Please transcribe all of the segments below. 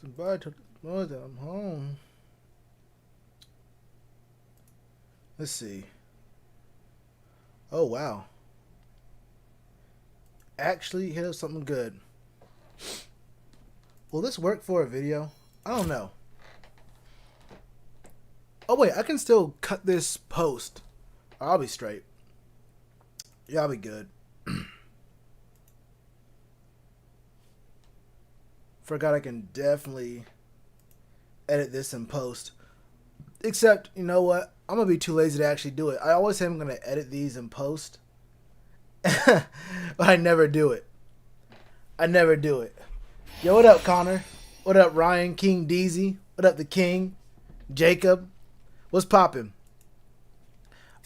Somebody took the noise that I'm home. Let's see. Oh, wow. Actually hit up something good. Will this work for a video? I don't know. Oh, wait. I can still cut this post. I'll be straight. Yeah, I'll be good. Forgot I can definitely edit this in post. Except, you know what? I'm going to be too lazy to actually do it. I always say I'm going to edit these in post. But I never do it. I never do it. Yo, what up, Connor? What up, Ryan, King Deezy? What up, the King? Jacob? What's poppin'?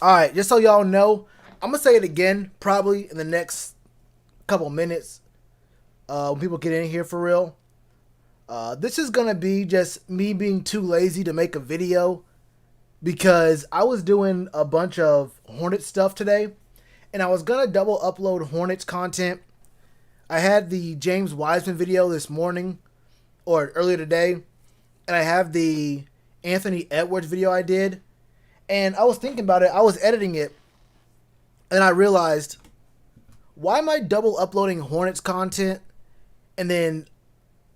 Alright, just so y'all know, I'm going to say it again probably in the next couple minutes when people get in here for real. This is going to be just me being too lazy to make a video because I was doing a bunch of Hornets stuff today and I was going to double upload Hornets content. I had the James Wiseman video this morning or earlier today, and I have the Anthony Edwards video I did. And I was thinking about it. I was editing it, and I realized, why am I double uploading Hornets content? And then,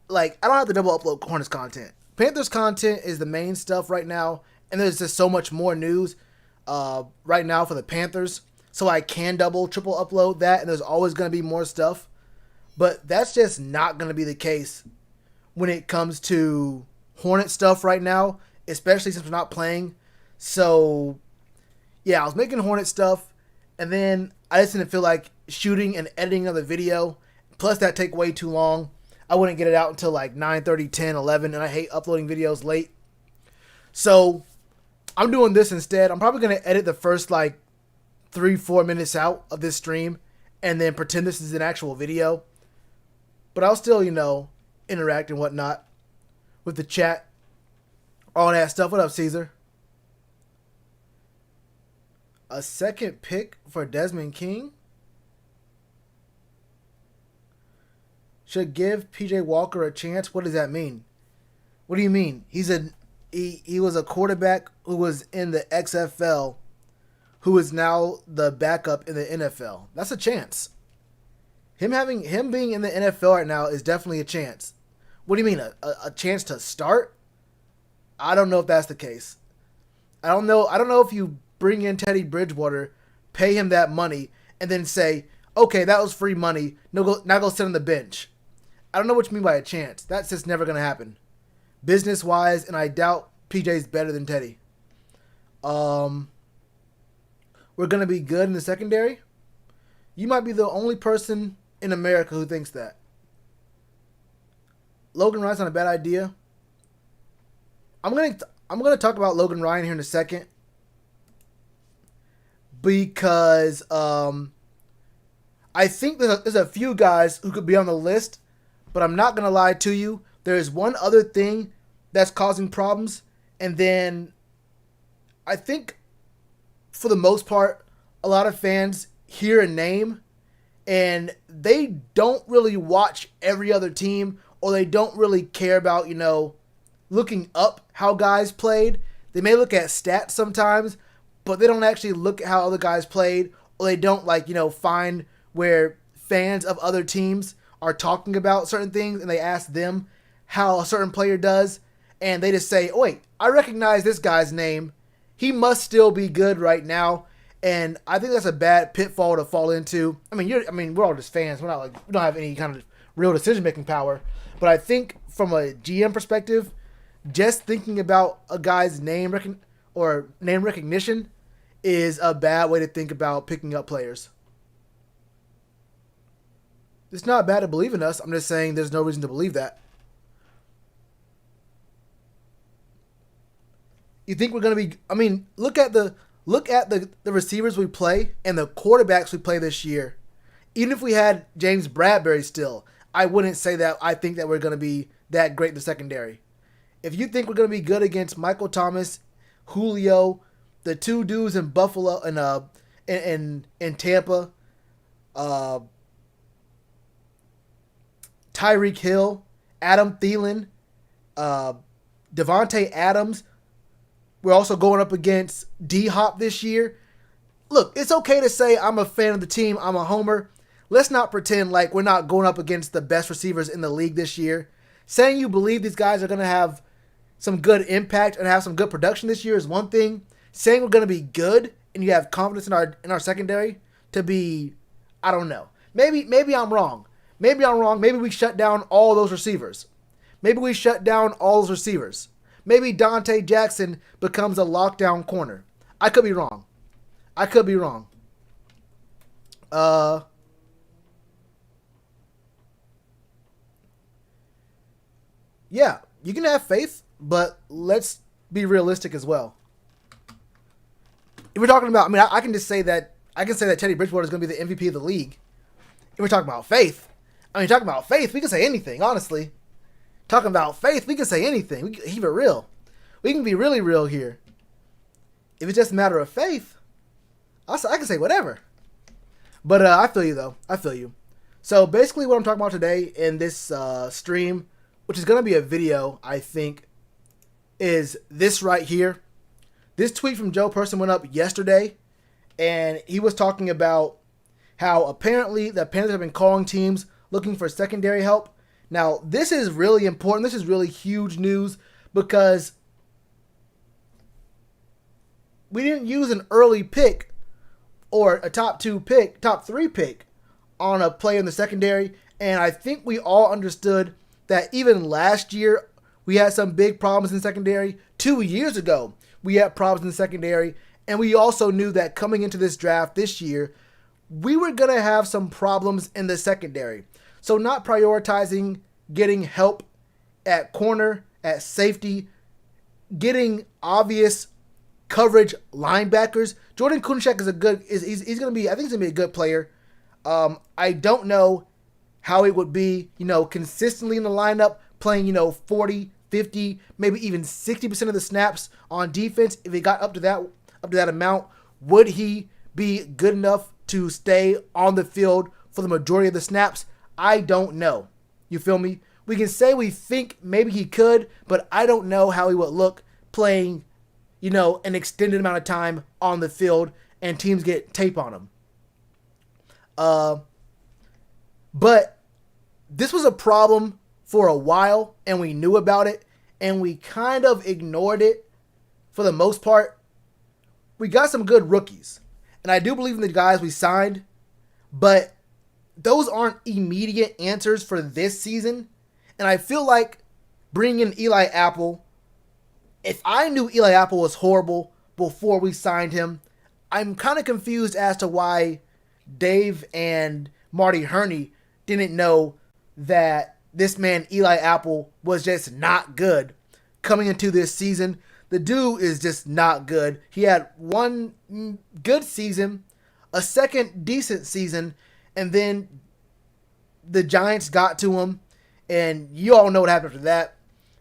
like, I don't have to double upload Hornets content. Panthers content is the main stuff right now, and there's just so much more news right now for the Panthers. So I can double, triple upload that, and there's always going to be more stuff. But that's just not going to be the case when it comes to Hornet stuff right now, especially since we're not playing. So, yeah, I was making Hornet stuff, and then I just didn't feel like shooting and editing another video. Plus, that take way too long. I wouldn't get it out until like 9:30, 10, 11, and I hate uploading videos late. So, I'm doing this instead. I'm probably going to edit the first like 3-4 minutes out of this stream and then pretend this is an actual video. But I'll still, you know, interact and whatnot with the chat. All that stuff. What up, Caesar? A second pick for Desmond King? Should give PJ Walker a chance? What does that mean? What do you mean? He was a quarterback who was in the XFL who is now the backup in the NFL. That's a chance. Him being in the NFL right now is definitely a chance. What do you mean? A chance to start? I don't know if that's the case. I don't know if you bring in Teddy Bridgewater, pay him that money, and then say, okay, that was free money. Now go sit on the bench. I don't know what you mean by a chance. That's just never going to happen. Business-wise, and I doubt PJ's better than Teddy. We're going to be good in the secondary? You might be the only person in America who thinks that. Logan Ryan's not a bad idea. I'm gonna talk about Logan Ryan here in a second because I think there's a few guys who could be on the list, but I'm not gonna lie to you. There's one other thing that's causing problems, and then I think for the most part, a lot of fans hear a name and they don't really watch every other team, or they don't really care about, you know, looking up how guys played. They may look at stats sometimes, but they don't actually look at how other guys played, or they don't, like, you know, find where fans of other teams are talking about certain things and they ask them how a certain player does, and they just say, oh, wait, I recognize this guy's name. He must still be good right now. And I think that's a bad pitfall to fall into. I mean, we're all just fans. We don't have any kind of real decision-making power. But I think from a GM perspective, just thinking about a guy's name recognition is a bad way to think about picking up players. It's not bad to believe in us. I'm just saying there's no reason to believe that. You think we're going to be... I mean, look at the receivers we play and the quarterbacks we play this year. Even if we had James Bradbury still, I wouldn't say that I think that we're going to be that great in the secondary. If you think we're going to be good against Michael Thomas, Julio, the two dudes in Buffalo and in Tampa, Tyreek Hill, Adam Thielen, Devontae Adams. We're also going up against D-Hop this year. Look, it's okay to say I'm a fan of the team. I'm a homer. Let's not pretend like we're not going up against the best receivers in the league this year. Saying you believe these guys are going to have some good impact and have some good production this year is one thing. Saying we're going to be good and you have confidence in our secondary to be, I don't know. Maybe I'm wrong. Maybe I'm wrong. Maybe we shut down all those receivers. Maybe Dante Jackson becomes a lockdown corner. I could be wrong. Yeah, you can have faith, but let's be realistic as well. If we're talking about, I can just say that Teddy Bridgewater is going to be the MVP of the league. If we're talking about faith, we can say anything, honestly. Talking about faith, we can say anything. We can keep it real. We can be really real here. If it's just a matter of faith, I can say whatever. But I feel you, though. I feel you. So basically what I'm talking about today in this stream, which is going to be a video, I think, is this right here. This tweet from Joe Person went up yesterday, and he was talking about how apparently the Panthers have been calling teams looking for secondary help. Now, this is really important. This is really huge news because we didn't use an early pick or a top 3 pick on a player in the secondary, and I think we all understood that even last year we had some big problems in the secondary. 2 years ago we had problems in the secondary, and we also knew that coming into this draft this year we were going to have some problems in the secondary. So not prioritizing getting help at corner, at safety, getting obvious coverage linebackers. Jordan Kunchak is he's going to be, I think he's going to be a good player. I don't know how it would be, consistently in the lineup, playing, 40, 50, maybe even 60% of the snaps on defense. If it got up to that amount, would he be good enough to stay on the field for the majority of the snaps? I don't know. You feel me? We can say we think maybe he could, but I don't know how he would look playing, an extended amount of time on the field and teams get tape on him. But this was a problem for a while, and we knew about it, and we kind of ignored it for the most part. We got some good rookies, and I do believe in the guys we signed, but those aren't immediate answers for this season. And I feel like bringing in Eli Apple, if I knew Eli Apple was horrible before we signed him, I'm kind of confused as to why Dave and Marty Herney didn't know that this man Eli Apple was just not good coming into this season. The dude is just not good. He had one good season, a second decent season, and then the Giants got to him, and you all know what happened after that.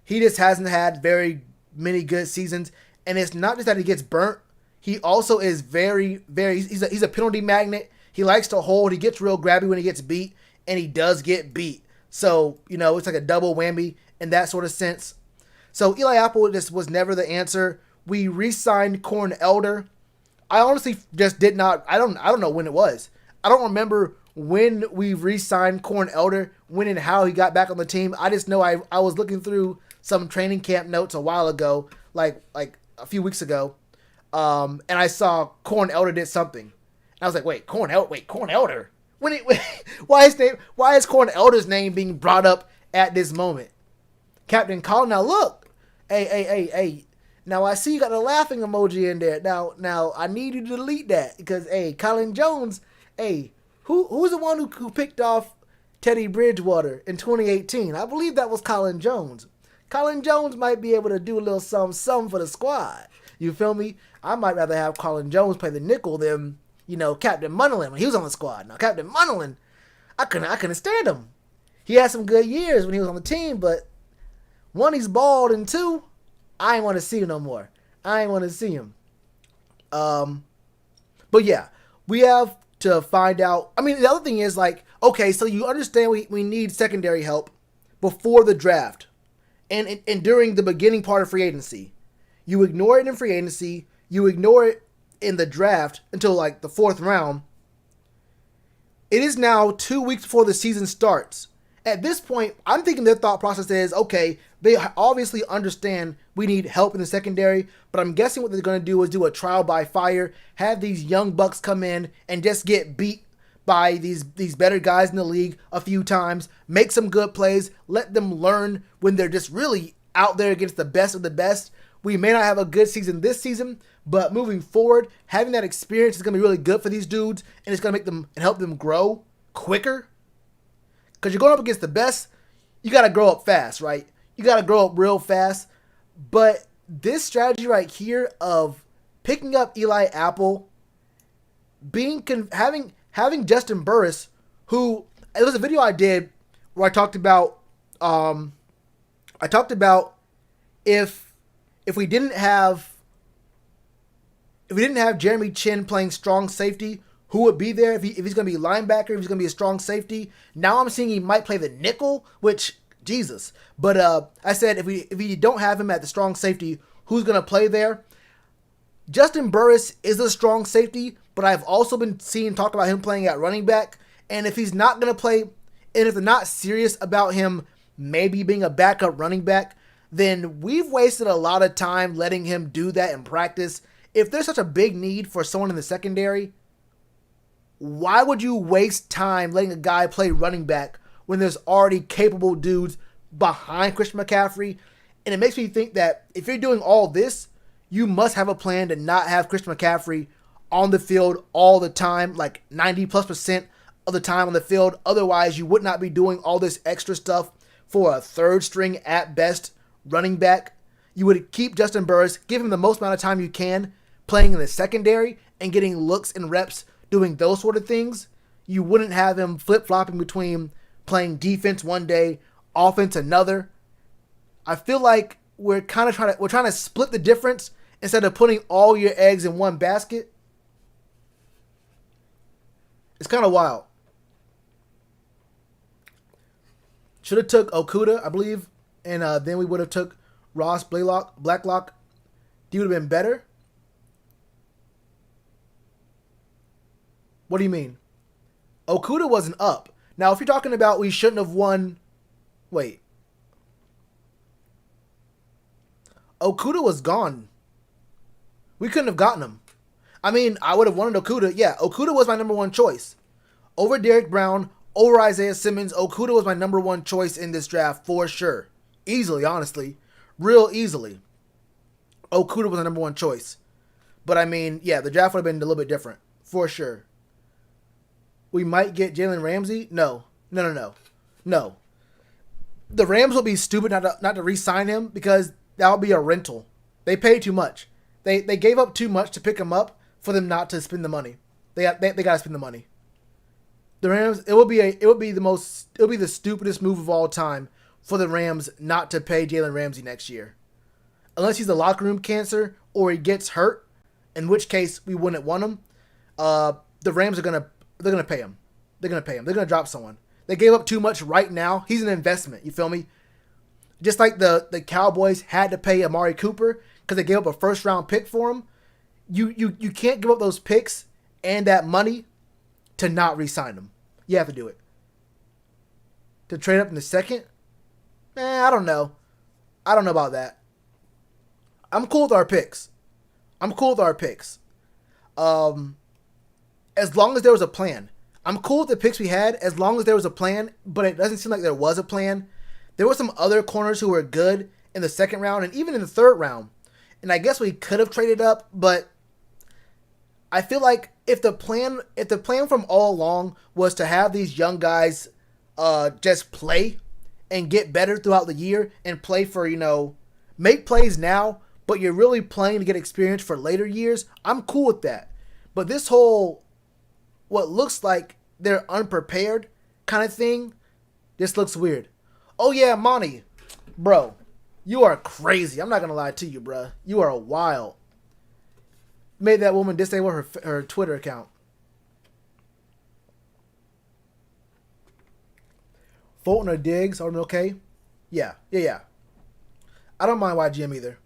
He just hasn't had very many good seasons, and it's not just that he gets burnt. He also is very, very, he's a penalty magnet. He likes to hold. He gets real grabby when he gets beat, and he does get beat. So, it's like a double whammy in that sort of sense. So Eli Apple just was never the answer. We re-signed Corn Elder. I honestly just did not, I don't know when it was. I don't remember when we re-signed Corn Elder, when and how he got back on the team. I just know I was looking through some training camp notes a while ago, like a few weeks ago, and I saw Corn Elder did something. And I was like, wait, Corn Elder? Why is Corn Elder's name being brought up at this moment? Captain Colin, now look, hey. Now I see you got a laughing emoji in there. Now I need you to delete that because, Colin Jones, who's the one who picked off Teddy Bridgewater in 2018? I believe that was Colin Jones. Colin Jones might be able to do a little something for the squad. You feel me? I might rather have Colin Jones play the nickel than, Captain Munnerlyn when he was on the squad. Now, Captain Munnerlyn, I couldn't stand him. He had some good years when he was on the team, but one, he's bald, and two, I ain't want to see him no more. I ain't want to see him. But yeah, we have to find out. The other thing is okay, so you understand we need secondary help before the draft. and during the beginning part of free agency. You ignore it in free agency. You ignore it in the draft until like the 4th round. It is now 2 weeks before the season starts. At this point, I'm thinking their thought process is, okay, they obviously understand we need help in the secondary, but I'm guessing what they're going to do is do a trial by fire, have these young bucks come in and just get beat by these better guys in the league a few times, make some good plays, let them learn when they're just really out there against the best of the best. We may not have a good season this season, but moving forward, having that experience is going to be really good for these dudes, and it's going to make them and help them grow quicker. Because you're going up against the best, you got to grow up fast, right? You got to grow up real fast. But this strategy right here of picking up Eli Apple, having Justin Burris, who it was a video I did where I talked about if we didn't have Jeremy Chin playing strong safety, who would be there if he's going to be a linebacker, if he's going to be a strong safety. Now I'm seeing he might play the nickel, which, Jesus. But I said if we don't have him at the strong safety, who's going to play there? Justin Burris is a strong safety, but I've also been seeing talk about him playing at running back. And if he's not going to play, and if they're not serious about him maybe being a backup running back, then we've wasted a lot of time letting him do that in practice. If there's such a big need for someone in the secondary, why would you waste time letting a guy play running back when there's already capable dudes behind Christian McCaffrey? And it makes me think that if you're doing all this, you must have a plan to not have Christian McCaffrey on the field all the time, like 90+% of the time on the field. Otherwise, you would not be doing all this extra stuff for a third string at best running back. You would keep Justin Burris, give him the most amount of time you can playing in the secondary and getting looks and reps doing those sort of things. You wouldn't have him flip-flopping between playing defense one day, offense another. I feel like we're trying to split the difference instead of putting all your eggs in one basket. It's kind of wild. Should have took Okudah, I believe, and then we would have took Ross Blacklock. He would have been better. What do you mean? Okudah wasn't up. Now, if you're talking about we shouldn't have won... Wait. Okudah was gone. We couldn't have gotten him. I mean, I would have wanted Okudah. Yeah, Okudah was my number one choice. Over Derrick Brown, over Isaiah Simmons, Okudah was my number one choice in this draft for sure. Easily, honestly. Real easily. Okudah was the number one choice. But I mean, yeah, the draft would have been a little bit different. For sure. We might get Jalen Ramsey? No. The Rams will be stupid not to re-sign him because that would be a rental. They paid too much. They gave up too much to pick him up for them not to spend the money. They got to spend the money. The Rams, it will be the stupidest move of all time for the Rams not to pay Jalen Ramsey next year. Unless he's a locker room cancer or he gets hurt, in which case we wouldn't want him. The Rams are gonna pay him. They're gonna drop someone. They gave up too much right now. He's an investment. You feel me? Just like the Cowboys had to pay Amari Cooper because they gave up a first round pick for him. You can't give up those picks and that money to not re-sign him. You have to do it. To trade up in the second? I don't know. I don't know about that. I'm cool with our picks. As long as there was a plan. I'm cool with the picks we had as long as there was a plan, but it doesn't seem like there was a plan. There were some other corners who were good in the second round and even in the third round. And I guess we could have traded up, but I feel like if the plan from all along was to have these young guys just play and get better throughout the year and play for, make plays now, but you're really playing to get experience for later years, I'm cool with that. But this whole, what looks like they're unprepared kind of thing, this looks weird. Oh yeah, Monty, bro, you are crazy. I'm not going to lie to you, bro. You are wild. Made that woman disable her Twitter account. Fulton or Diggs, are they okay? Yeah. I don't mind YGM either.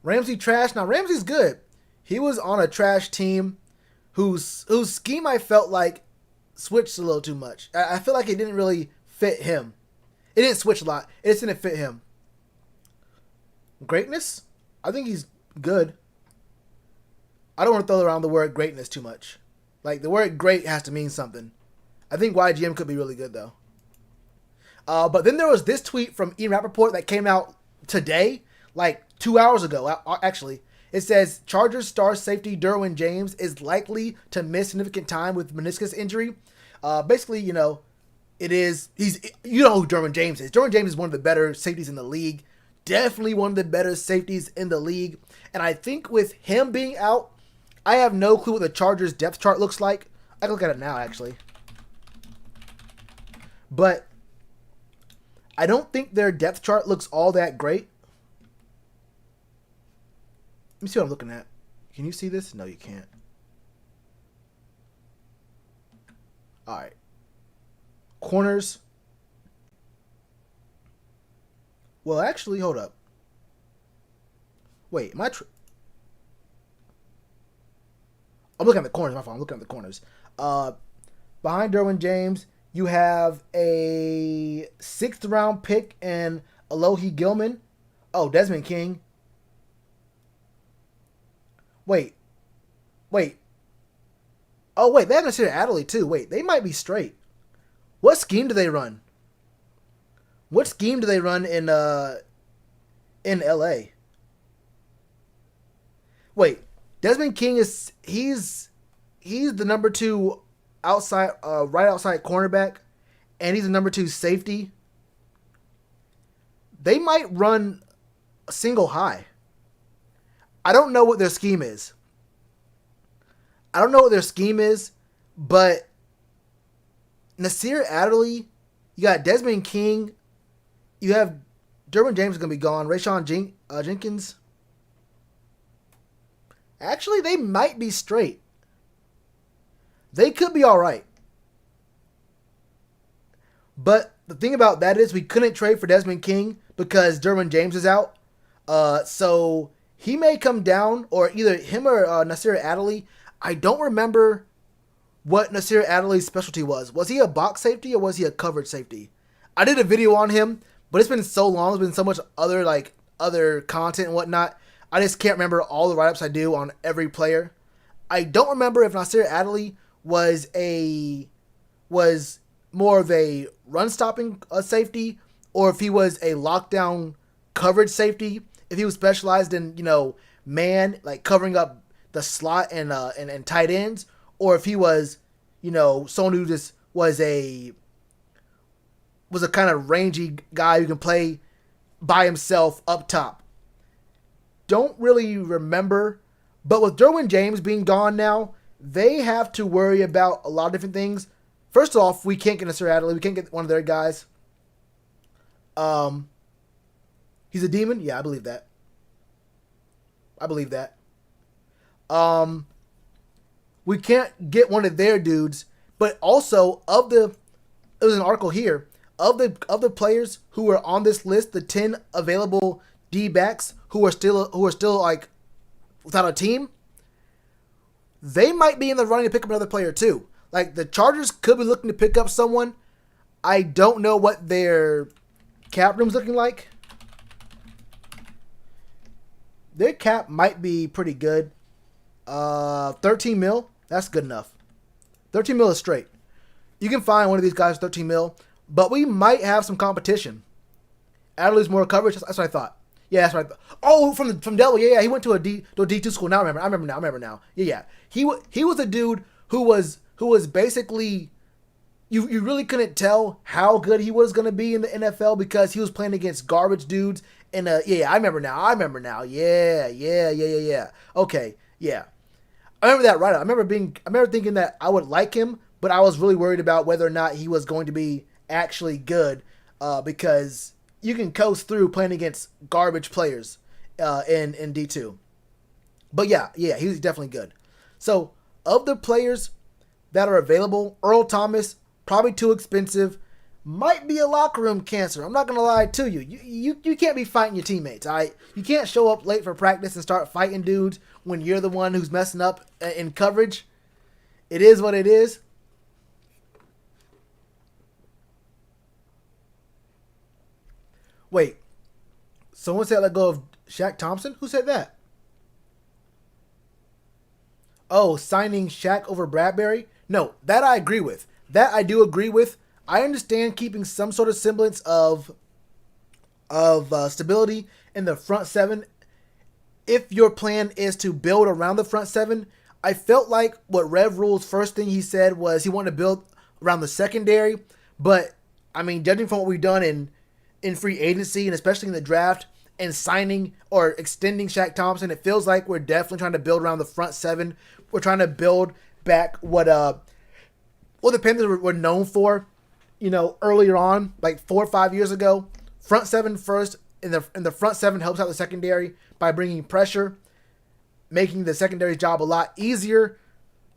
Ramsey trash. Now Ramsey's good. He was on a trash team whose scheme I felt like switched a little too much. I feel like it didn't really fit him. It didn't switch a lot. It just didn't fit him. Greatness? I think he's good. I don't want to throw around the word greatness too much. Like, the word great has to mean something. I think YGM could be really good, though. But then there was this tweet from Ian Rappaport that came out today, like 2 hours ago, actually. It says, Chargers star safety Derwin James is likely to miss significant time with meniscus injury. Basically, you know who Derwin James is. Derwin James is one of the better safeties in the league. Definitely one of the better safeties in the league. And I think with him being out, I have no clue what the Chargers depth chart looks like. I can look at it now, actually. But I don't think their depth chart looks all that great. Let me see what I'm looking at. Can you see this? No, you can't. All right. Corners. Well, actually, hold up. Wait, am I... I'm looking at the corners. My fault. I'm looking at the corners. Behind Derwin James, you have a 6th round pick and Alohi Gilman. Oh, Desmond King. Wait. Oh, wait. They have Nasir Adderley, too. Wait, they might be straight. What scheme do they run? What scheme do they run in LA? Wait, Desmond King he's the number 2 outside, right outside cornerback, and he's the number 2 safety. They might run a single high. I don't know what their scheme is. But Nasir Adderley, you got Desmond King, you have Derwin James is going to be gone, Rayshawn Jenkins. Actually, they might be straight. They could be all right. But the thing about that is we couldn't trade for Desmond King because Derwin James is out. So he may come down, or either him or Nasir Adderley. I don't remember what Nasir Adderley's specialty was. Was he a box safety or was he a coverage safety? I did a video on him, but it's been so long. There's been so much other content and whatnot. I just can't remember all the write-ups I do on every player. I don't remember if Nasir Adderley was more of a run-stopping safety, or if he was a lockdown coverage safety. If he was specialized in, man, like covering up the slot and tight ends, or if he was, someone who just was a kind of rangy guy who can play by himself up top. Don't really remember, but with Derwin James being gone now, they have to worry about a lot of different things. First off, we can't get Nasir Adderley. We can't get one of their guys. He's a demon? Yeah, I believe that. We can't get one of their dudes, but also there's an article here of the players who are on this list, the 10 available D-backs who are still like without a team. They might be in the running to pick up another player too. Like, the Chargers could be looking to pick up someone. I don't know what their cap room's looking like. Their cap might be pretty good. 13 mil, that's good enough. 13 mil is straight. You can find one of these guys 13 mil, but we might have some competition. Adderley's more coverage. That's what I thought. Yeah, that's what I thought. Oh, from Delaware. Yeah, he went to a D2 school. Now I remember now. Yeah. He was a dude who was basically, you really couldn't tell how good he was going to be in the NFL because he was playing against garbage dudes. And I remember now. Yeah. Okay, yeah. I remember that right. I remember thinking that I would like him, but I was really worried about whether or not he was going to be actually good, because you can coast through playing against garbage players in D2. But yeah, he's definitely good. So, of the players that are available, Earl Thomas, probably too expensive. might be a locker room cancer. I'm not gonna lie to you. You can't be fighting your teammates. All right, you can't show up late for practice and start fighting dudes when you're the one who's messing up in coverage. It is what it is. Wait, someone said let go of Shaq Thompson. Who said that? Oh, signing Shaq over Bradbury? No, that I agree with. That I do agree with. I understand keeping some sort of semblance of stability in the front seven. If your plan is to build around the front seven, I felt like what Rev Rule's first thing he said was he wanted to build around the secondary. But I mean, judging from what we've done in free agency and especially in the draft and signing or extending Shaq Thompson, it feels like we're definitely trying to build around the front seven. We're trying to build back what the Panthers were known for, earlier on, like 4 or 5 years ago. Front seven first, and the front seven helps out the secondary by bringing pressure, making the secondary's job a lot easier.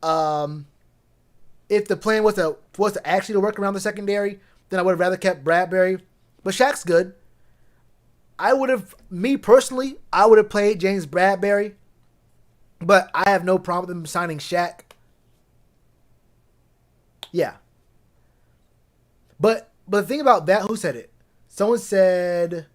If the plan was to actually work around the secondary, then I would have rather kept Bradbury. But Shaq's good. Me personally, I would have played James Bradbury, but I have no problem signing Shaq. Yeah. But the thing about that, who said it? Someone said,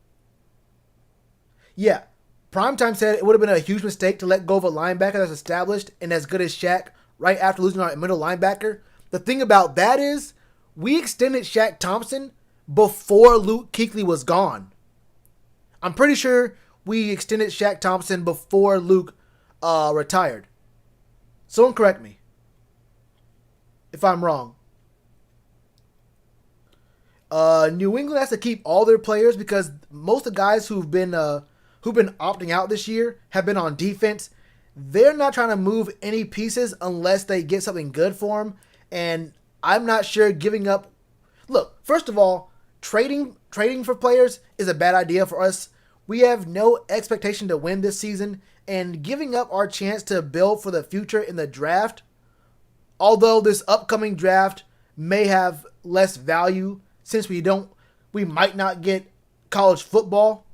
yeah, Primetime said it would have been a huge mistake to let go of a linebacker that's established and as good as Shaq right after losing our middle linebacker. The thing about that is we extended Shaq Thompson before Luke Kuechly was gone. I'm pretty sure we extended Shaq Thompson before Luke retired. Someone correct me if I'm wrong. New England has to keep all their players because most of the guys who've been opting out this year have been on defense. They're not trying to move any pieces unless they get something good for them. And I'm not sure giving up. Look, first of all, trading for players is a bad idea for us. We have no expectation to win this season, and giving up our chance to build for the future in the draft, although this upcoming draft may have less value since we might not get college football,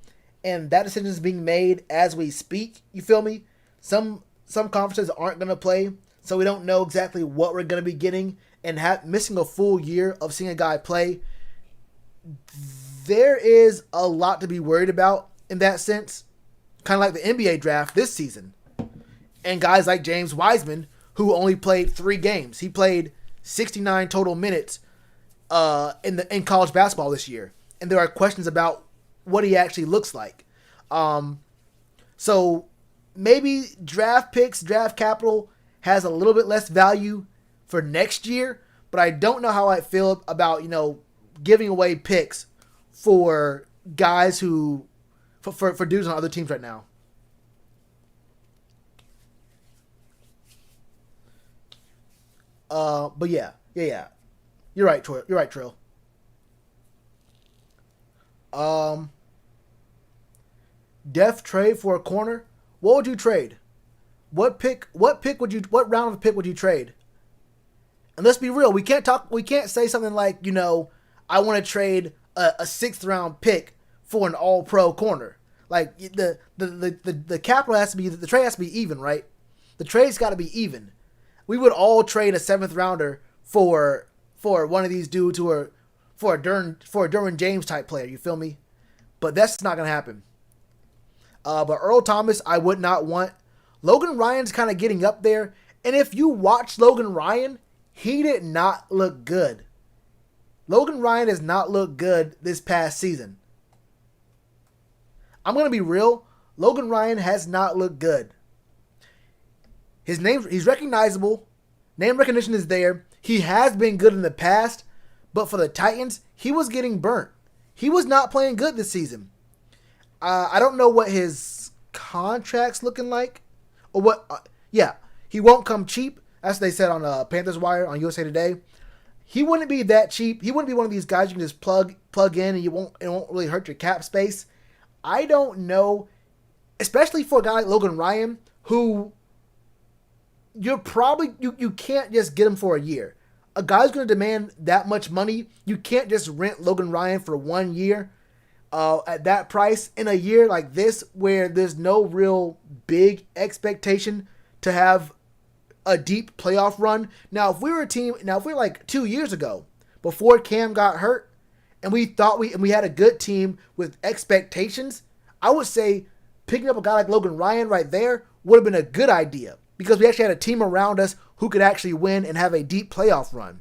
and that decision is being made as we speak. You feel me? Some conferences aren't going to play, so we don't know exactly what we're going to be getting, and missing a full year of seeing a guy play, there is a lot to be worried about in that sense. Kind of like the NBA draft this season. And guys like James Wiseman, who only played 3 games. He played 69 total minutes in college basketball this year. And there are questions about what he actually looks like. So maybe draft picks, draft capital has a little bit less value for next year. But I don't know how I feel about, giving away picks for guys who for dudes on other teams right now. But yeah. You're right, Troy. You're right, Trill. Def trade for a corner. What would you trade? What round of pick would you trade? And let's be real, we can't say something like, I want to trade a 6th round pick for an all pro corner. Like the capital has to be, the trade has to be even, right? The trade's got to be even. We would all trade a 7th rounder for one of these dudes who are for a Derwin James type player, you feel me? But that's not going to happen. But Earl Thomas, I would not want. Logan Ryan's kind of getting up there. And if you watch Logan Ryan, he did not look good. Logan Ryan has not looked good this past season. I'm going to be real. Logan Ryan has not looked good. He's recognizable. Name recognition is there. He has been good in the past. But for the Titans, he was getting burnt. He was not playing good this season. I don't know what his contract's looking like. Or what. He won't come cheap. That's what they said on Panthers Wire on USA Today. He wouldn't be that cheap. He wouldn't be one of these guys you can just plug in and it won't really hurt your cap space. I don't know, especially for a guy like Logan Ryan, who you can't just get him for a year. A guy's going to demand that much money. You can't just rent Logan Ryan for 1 year at that price in a year like this where there's no real big expectation to have a deep playoff run. Now, if we were a team, if we were like 2 years ago, before Cam got hurt, and we thought we had a good team with expectations, I would say picking up a guy like Logan Ryan right there would have been a good idea because we actually had a team around us who could actually win and have a deep playoff run.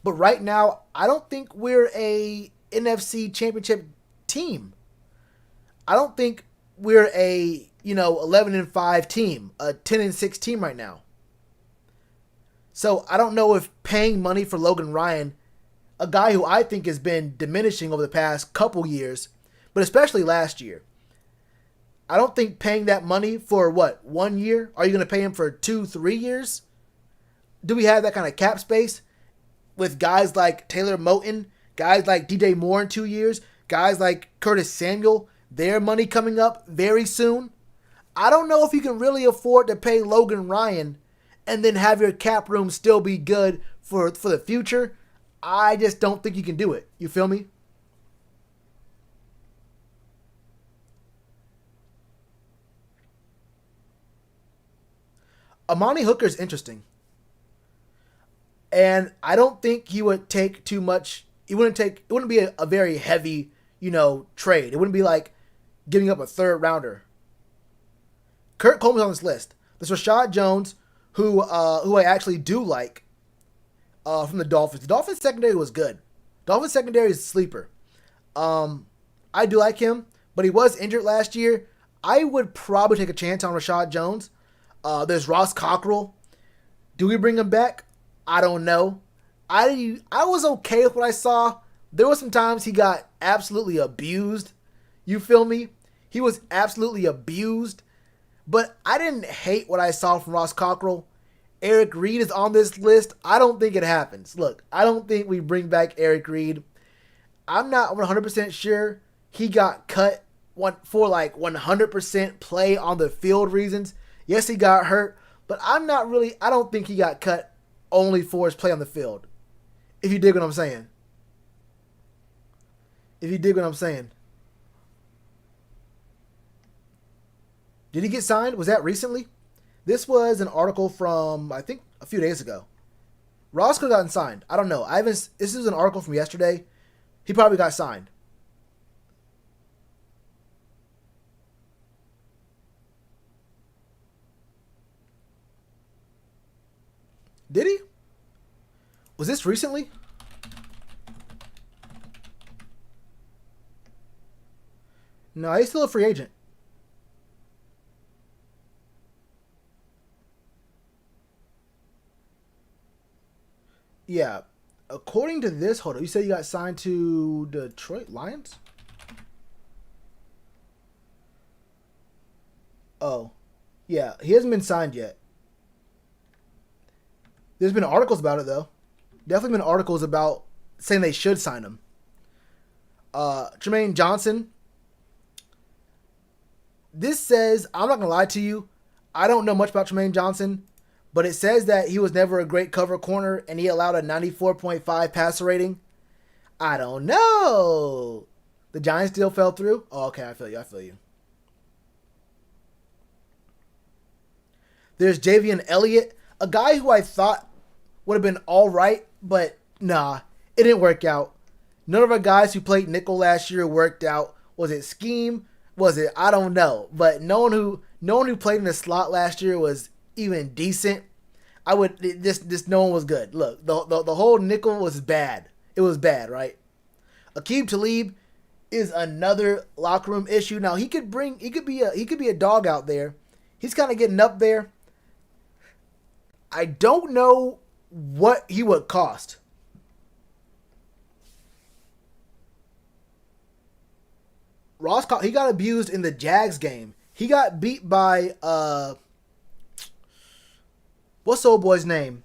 But right now, I don't think we're a NFC championship team. I don't think we're a 11-5 team, a 10-6 team right now. So I don't know if paying money for Logan Ryan, a guy who I think has been diminishing over the past couple years, but especially last year, I don't think paying that money for 1 year? Are you going to pay him for 2-3 years? Do we have that kind of cap space with guys like Taylor Moton, guys like DJ Moore in 2 years, guys like Curtis Samuel, their money coming up very soon? I don't know if you can really afford to pay Logan Ryan and then have your cap room still be good for the future. I just don't think you can do it. You feel me? Amani Hooker's interesting. And I don't think he would take too much. It wouldn't be a very heavy, trade. It wouldn't be like giving up a third rounder. Kurt Coleman's on this list. There's Rashad Jones, who I actually do like from the Dolphins. The Dolphins secondary was good. Dolphins secondary is a sleeper. I do like him, but he was injured last year. I would probably take a chance on Rashad Jones. There's Ross Cockrell. Do we bring him back? I don't know. I was okay with what I saw. There were some times he got absolutely abused. You feel me? He was absolutely abused. But I didn't hate what I saw from Ross Cockrell. Eric Reed is on this list. I don't think it happens. Look, I don't think we bring back Eric Reed. I'm not 100% sure he got cut for like 100% play on the field reasons. Yes, he got hurt, but I don't think he got cut only for his play on the field. If you dig what I'm saying. Did he get signed? Was that recently? This was an article from, I think, a few days ago. Ross could have gotten signed. I don't know. This is an article from yesterday. He probably got signed. Did he? Was this recently? No, he's still a free agent. Yeah. According to this, hold on. You said you got signed to Detroit Lions? Oh. Yeah, he hasn't been signed yet. There's been articles about it, though. Definitely been articles about saying they should sign him. Jermaine Johnson. This says, I'm not going to lie to you, I don't know much about Jermaine Johnson, but it says that he was never a great cover corner and he allowed a 94.5 passer rating. I don't know. The Giants deal fell through? Oh, okay, I feel you. There's Javian Elliott, a guy who I thought would have been all right, but nah, it didn't work out. None of our guys who played nickel last year worked out. Was it scheme? Was it? I don't know. But no one who played in the slot last year was even decent. No one was good. Look, the whole nickel was bad. It was bad, right? Aqib Talib is another locker room issue. Now he could be a dog out there. He's kind of getting up there. I don't know what he would cost. He got abused in the Jags game. He got beat by what's the old boy's name?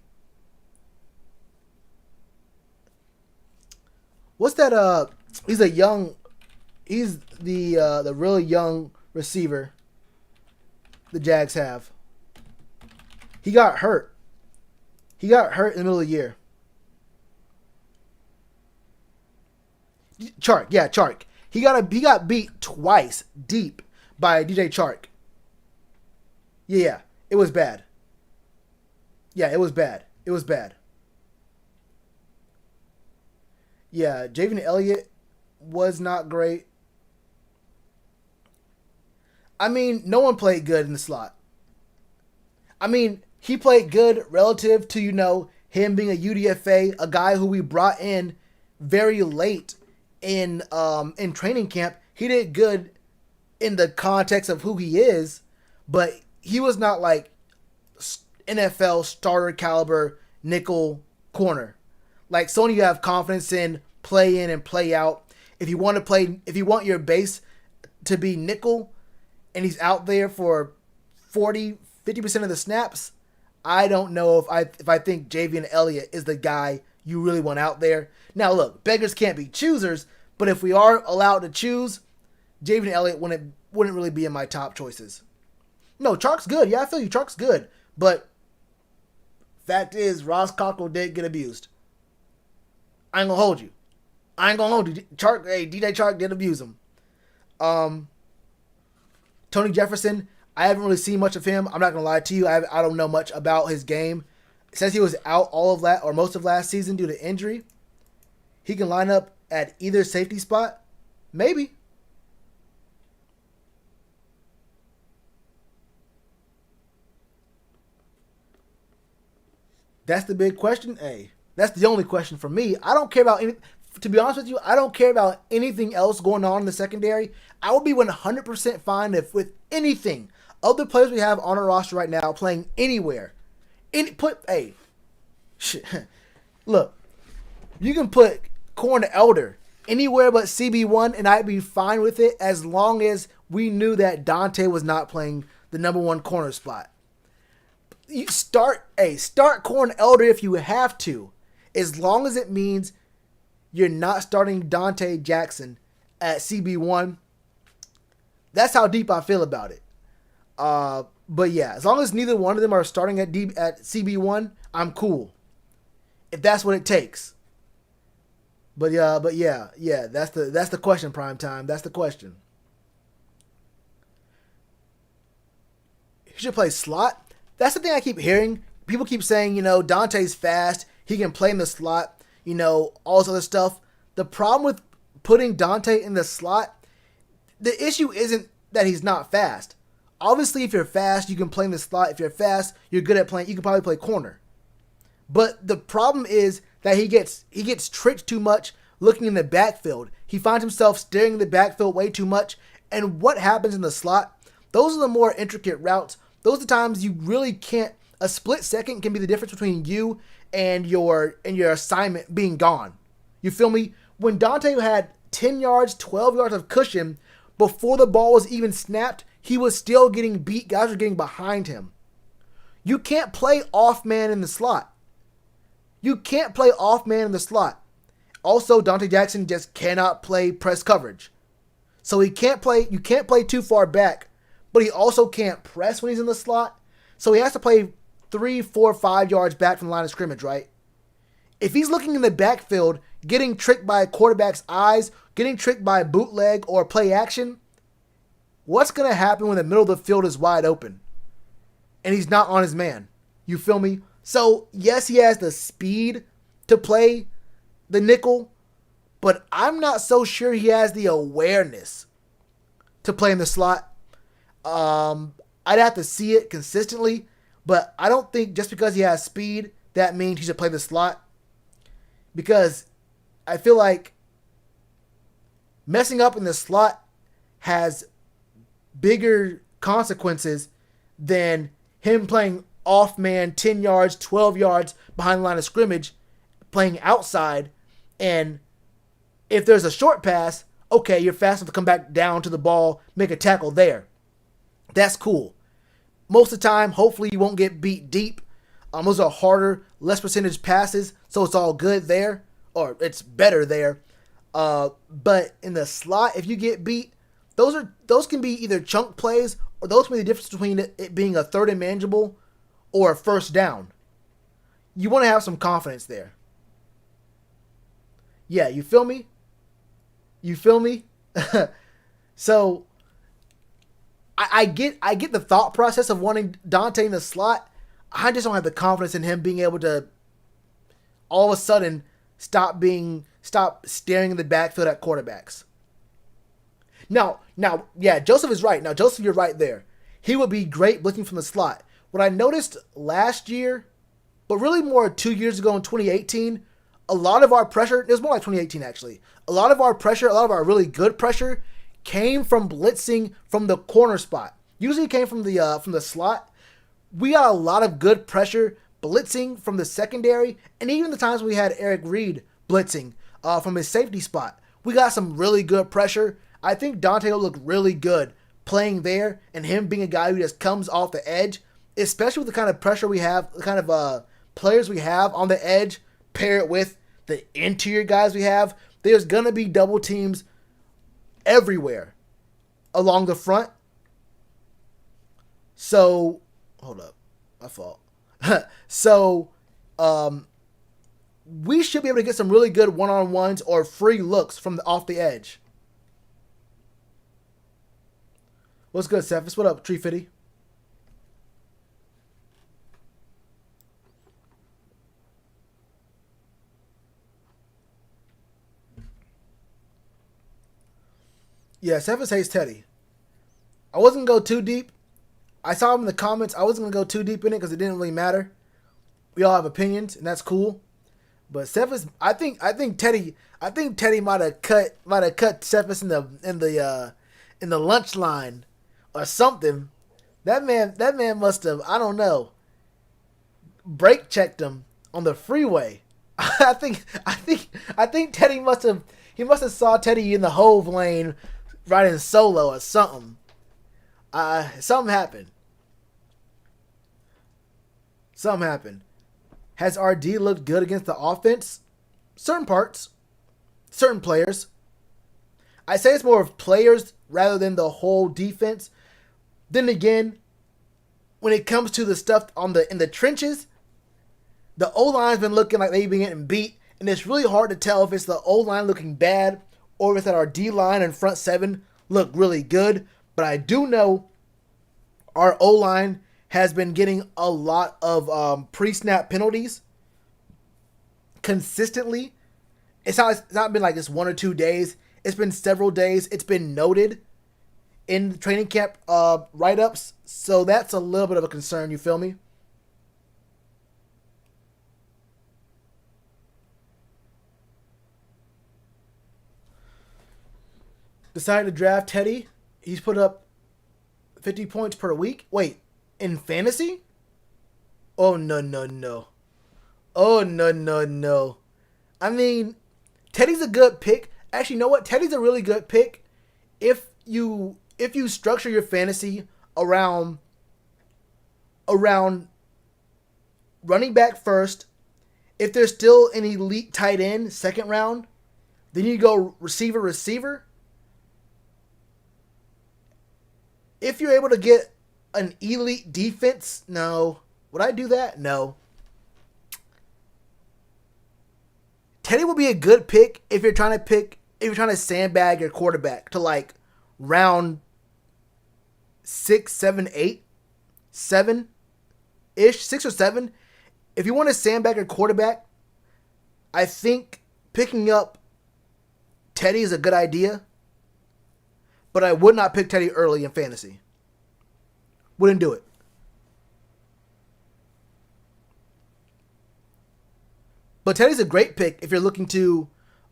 What's that? He's the really young receiver the Jags have. He got hurt. He got hurt in the middle of the year. Chark, yeah, Chark. He got beat twice deep by DJ Chark. Yeah, it was bad. Yeah, it was bad. It was bad. Yeah, Javian Elliott was not great. I mean, no one played good in the slot. I mean, he played good relative to, him being a UDFA, a guy who we brought in very late in training camp. He did good in the context of who he is, but he was not like NFL starter caliber nickel corner. Like Sony, you have confidence in play in and play out. If you want your base to be nickel and he's out there for 40-50% of the snaps, I don't know if I think Javian Elliott is the guy you really want out there. Now look, beggars can't be choosers, but if we are allowed to choose, Javian Elliott wouldn't really be in my top choices. No, Chark's good. Yeah, I feel you. Chark's good. But fact is, Ross Cockrell did get abused. I ain't gonna hold you. DJ Chark did abuse him. Tony Jefferson, I haven't really seen much of him. I'm not gonna lie to you. I don't know much about his game. It says he was out most of last season due to injury. He can line up at either safety spot. Maybe. That's the big question. Hey, that's the only question for me. I don't care about any. To be honest with you, I don't care about anything else going on in the secondary. I would be 100% fine if with anything other players we have on our roster right now playing anywhere. Look, you can put Corn Elder anywhere but CB1, and I'd be fine with it as long as we knew that Dante was not playing the number one corner spot. You start Corn Elder if you have to, as long as it means you're not starting Dante Jackson at CB1. That's how deep I feel about it. But yeah, as long as neither one of them are starting at CB1, I'm cool. If that's what it takes. But yeah, that's the question, Prime Time. That's the question. He should play slot. That's the thing I keep hearing. People keep saying, Dante's fast. He can play in the slot. All this other stuff. The problem with putting Dante in the slot, the issue isn't that he's not fast. Obviously, if you're fast, you can play in the slot. If you're fast, you're good at playing. You can probably play corner. But the problem is that he gets tricked too much looking in the backfield. He finds himself staring in the backfield way too much. And what happens in the slot? Those are the more intricate routes. Those are the times you really can't. A split second can be the difference between you and your assignment being gone. You feel me? When Dante had 10 yards, 12 yards of cushion before the ball was even snapped, he was still getting beat. Guys were getting behind him. You can't play off man in the slot. Also, Dante Jackson just cannot play press coverage. So you can't play too far back, but he also can't press when he's in the slot. So he has to play 3, 4, 5 yards back from the line of scrimmage, right? If he's looking in the backfield, getting tricked by a quarterback's eyes, getting tricked by a bootleg or play action, what's going to happen when the middle of the field is wide open and he's not on his man? You feel me? So, yes, he has the speed to play the nickel, but I'm not so sure he has the awareness to play in the slot. I'd have to see it consistently, but I don't think just because he has speed, that means he should play the slot. Because I feel like messing up in the slot has bigger consequences than him playing off man 10 yards, 12 yards behind the line of scrimmage, playing outside. And if there's a short pass, okay, you're fast enough to come back down to the ball, make a tackle there. That's cool. Most of the time, hopefully you won't get beat deep. Those are harder, less percentage passes, so it's all good there, or it's better there. But in the slot, if you get beat, those can be either chunk plays, or those can be the difference between it being a third and manageable or a first down. You want to have some confidence there. Yeah, you feel me? You feel me? So I get the thought process of wanting Dante in the slot. I just don't have the confidence in him being able to all of a sudden stop staring in the backfield at quarterbacks. Now, yeah, Joseph is right. Now, Joseph, you're right there. He would be great blitzing from the slot. What I noticed last year, but really more 2 years ago in 2018, a lot of our pressure, it was more like 2018 actually, a lot of our really good pressure came from blitzing from the corner spot. Usually it came from the slot. We got a lot of good pressure blitzing from the secondary, and even the times we had Eric Reed blitzing from his safety spot. We got some really good pressure. I think Dante will look really good playing there, and him being a guy who just comes off the edge, especially with the kind of pressure we have, the kind of players we have on the edge, pair it with the interior guys we have. There's going to be double teams everywhere along the front. So, hold up. My fault. So, we should be able to get some really good one-on-ones or free looks from off the edge. What's good, Cephas? What up, Tree Fitty? Yeah, Cephas hates Teddy. I wasn't going to go too deep. I saw him in the comments. I wasn't going to go too deep in it because it didn't really matter. We all have opinions, and that's cool. But Cephas, I think Teddy might have cut Cephas in the lunch line or something. That man must have, I don't know, brake checked him on the freeway. I think Teddy must have saw Teddy in the Hove lane riding solo or something. Something happened. Something happened. Has RD looked good against the offense? Certain parts. Certain players. I say it's more of players rather than the whole defense. Then again, when it comes to the stuff in the trenches, the O-line's been looking like they've been getting beat, and it's really hard to tell if it's the O-line looking bad or if it's that our D-line and front seven look really good. But I do know our O-line has been getting a lot of pre-snap penalties consistently. It's not been like this 1 or 2 days. It's been several days. It's been noted in the training camp write-ups. So that's a little bit of a concern, you feel me? Decided to draft Teddy. He's put up 50 points per week. Wait, in fantasy? Oh, no, no, no. Oh, no, no, no. I mean, Teddy's a good pick. Actually, you know what? Teddy's a really good pick if you structure your fantasy around running back first. If there's still an elite tight end second round, then you go receiver. If you're able to get an elite defense, no. Would I do that? No. Teddy will be a good pick if you're trying to sandbag your quarterback to like round 6, 7, 8, 7-ish, 6 or 7. If you want to sandbag your quarterback, I think picking up Teddy is a good idea. But I would not pick Teddy early in fantasy. Wouldn't do it. But Teddy's a great pick if you're looking to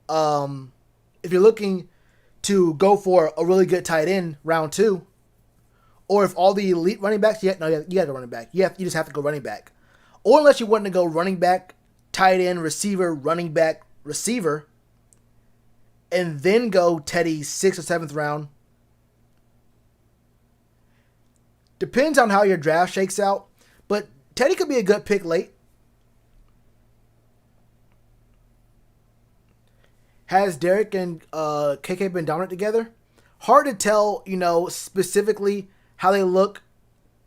go for a really good tight end round 2. Or if all the elite running backs, you got to go running back. You just have to go running back. Or unless you want to go running back, tight end, receiver, running back, receiver, and then go Teddy 6th or 7th round. Depends on how your draft shakes out. But Teddy could be a good pick late. Has Derek and KK been dominant together? Hard to tell, specifically how they look.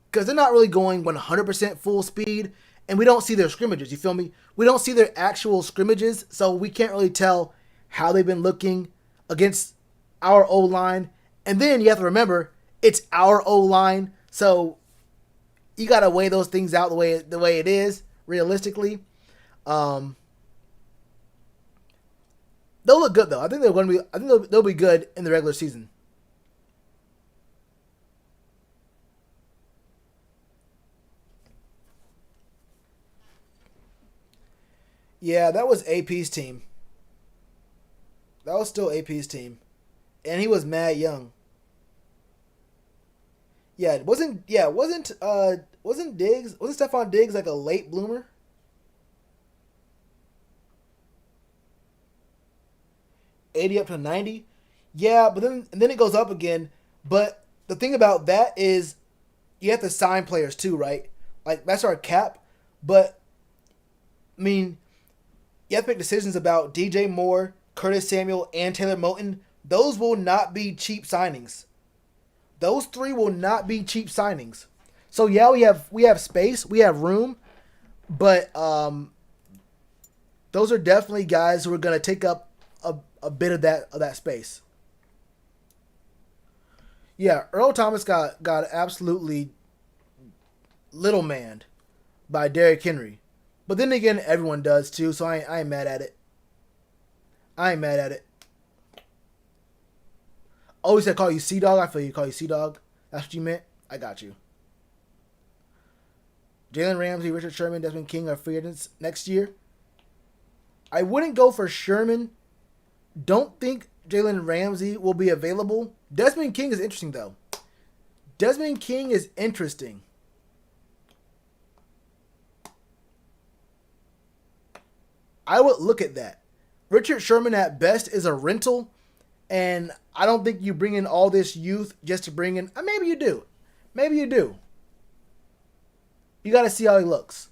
Because they're not really going 100% full speed. and we don't see their scrimmages. You feel me? We don't see their actual scrimmages, so we can't really tell how they've been looking against our O-line. And then you have to remember, it's our O-line, so you got to weigh those things out the way it is, realistically. They'll look good, though. I think they'll be good in the regular season. Yeah, that was AP's team. That was still AP's team, and he was mad young. Yeah, wasn't Diggs, wasn't Stephon Diggs like a late bloomer? 80 up to 90. Yeah, but then it goes up again. But the thing about that is you have to sign players too, right? Like that's our cap. But I mean, you have to make decisions about DJ Moore, Curtis Samuel, and Taylor Moton. Those will not be cheap signings. Those three will not be cheap signings. So yeah, we have space, we have room, but those are definitely guys who are going to take up a bit of that space. Yeah, Earl Thomas got absolutely little manned by Derrick Henry. But then again, everyone does too, so I ain't mad at it. I ain't mad at it. Oh, he said call you Sea Dog. I feel you call you Sea Dog. That's what you meant. I got you. Jalen Ramsey, Richard Sherman, Desmond King are free agents next year. I wouldn't go for Sherman. Don't think Jalen Ramsey will be available. Desmond King is interesting, though. Desmond King is interesting. I would look at that. Richard Sherman at best is a rental, and I don't think you bring in all this youth just to bring in. Maybe you do. Maybe you do. You got to see how he looks.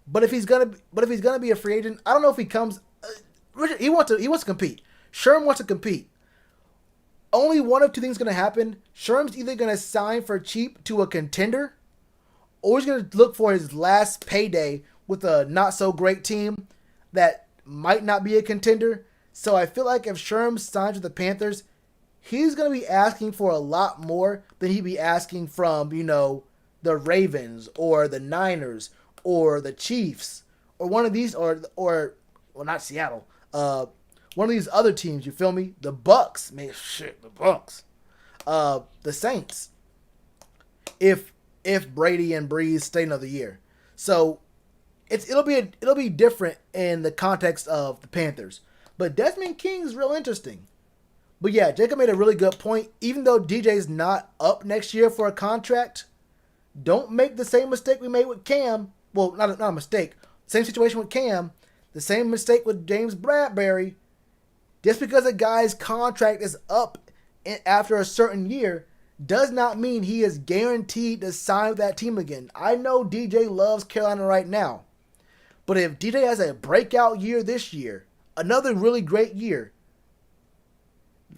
But if he's gonna be a free agent, I don't know if he comes. Richard, he wants to compete. Sherm wants to compete. Only one of two things is gonna happen. Sherm's either gonna sign for cheap to a contender, or he's gonna look for his last payday with a not so great team that might not be a contender. So I feel like if Sherm signs with the Panthers, he's gonna be asking for a lot more than he'd be asking from, the Ravens or the Niners or the Chiefs or one of these or well, not Seattle. One of these other teams, you feel me? The Bucks. Man, shit, the Bucks. The Saints. If Brady and Breeze stay another year. So it'll be different in the context of the Panthers. But Desmond King's real interesting. But yeah, Jacob made a really good point. Even though DJ's not up next year for a contract, don't make the same mistake we made with Cam. Well, not a mistake. Same situation with Cam. The same mistake with James Bradbury. Just because a guy's contract is up after a certain year does not mean he is guaranteed to sign with that team again. I know DJ loves Carolina right now. But if DJ has a breakout year this year, another really great year,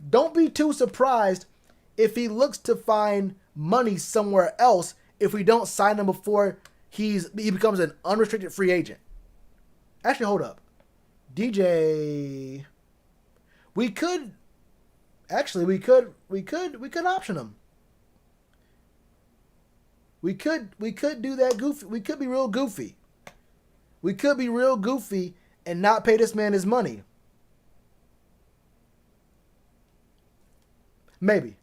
don't be too surprised if he looks to find money somewhere else if we don't sign him before he becomes an unrestricted free agent. Actually, hold up. DJ, we could option him. We could do that goofy. We could be real goofy. We could be real goofy and not pay this man his money. Maybe.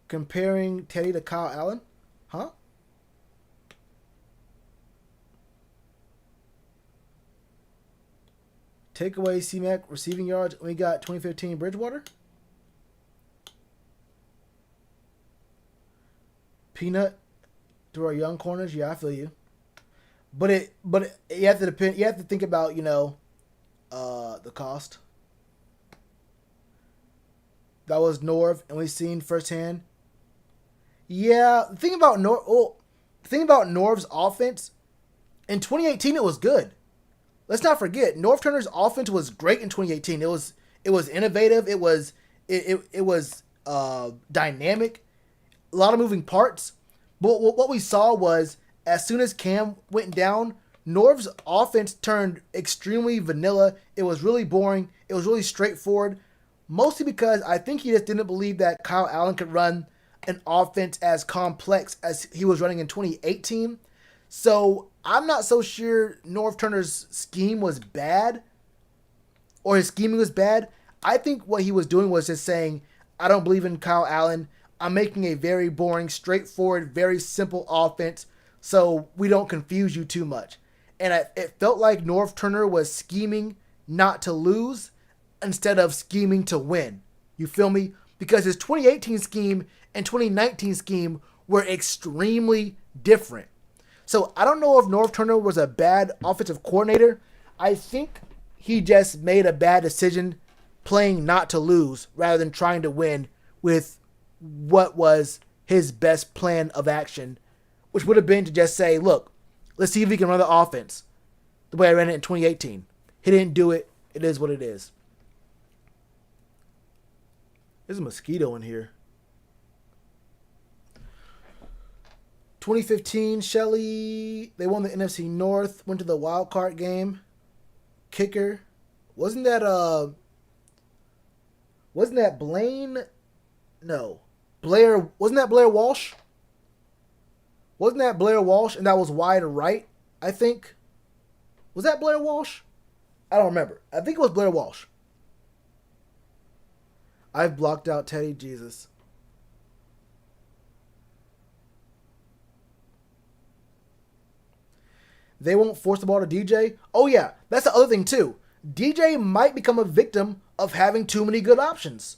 Comparing Teddy to Kyle Allen? Huh? Take away C-Mac receiving yards when we got 2015 Bridgewater? Peanut to our young corners? Yeah, I feel you. But you have to think about, the cost. That was Norv, and we've seen firsthand. Yeah, the thing about Norv's offense, in 2018 it was good. Let's not forget, Norv Turner's offense was great in 2018. It was innovative. It was dynamic. a lot of moving parts. But what we saw was as soon as Cam went down, Norv's offense turned extremely vanilla. It was really boring. It was really straightforward. Mostly because I think he just didn't believe that Kyle Allen could run an offense as complex as he was running in 2018. So I'm not so sure Norv Turner's scheme was bad or his scheming was bad. I think what he was doing was just saying, I don't believe in Kyle Allen. I'm making a very boring, straightforward, very simple offense so we don't confuse you too much. And it felt like Norv Turner was scheming not to lose instead of scheming to win. You feel me? Because his 2018 scheme and 2019 scheme were extremely different. So I don't know if Norv Turner was a bad offensive coordinator. I think he just made a bad decision playing not to lose rather than trying to win with what was his best plan of action, which would have been to just say, look, let's see if we can run the offense the way I ran it in 2018. He didn't do it. It is what it is. There's a mosquito in here. 2015, Shelley, they won the NFC North, went to the wild card game. Kicker. Wasn't that Blaine? No. Blair, wasn't that Blair Walsh? Wasn't that Blair Walsh? And that was wide right, I think. Was that Blair Walsh? I don't remember. I think it was Blair Walsh. I've blocked out Teddy Jesus. They won't force the ball to DJ. Oh, yeah. That's the other thing, too. DJ might become a victim of having too many good options.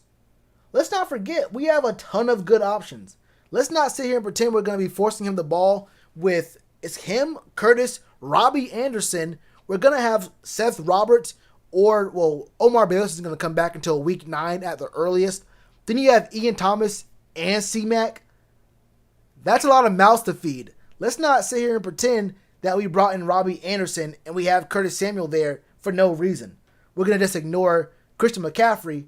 Let's not forget, we have a ton of good options. Let's not sit here and pretend we're going to be forcing him the ball with it's him, Curtis, Robbie Anderson. We're going to have Seth Roberts or, well, Omar Bayless is going to come back until week 9 at the earliest. Then you have Ian Thomas and C-Mac. That's a lot of mouths to feed. Let's not sit here and pretend that we brought in Robbie Anderson and we have Curtis Samuel there for no reason. We're going to just ignore Christian McCaffrey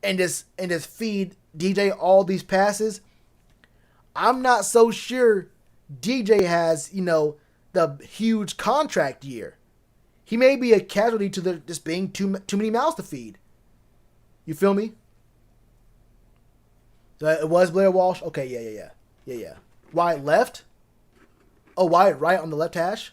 and just feed DJ all these passes. I'm not so sure DJ has, the huge contract year. He may be a casualty to the just being too many mouths to feed. You feel me? So it was Blair Walsh? Okay, yeah. Wide left? Oh, wide right on the left hash?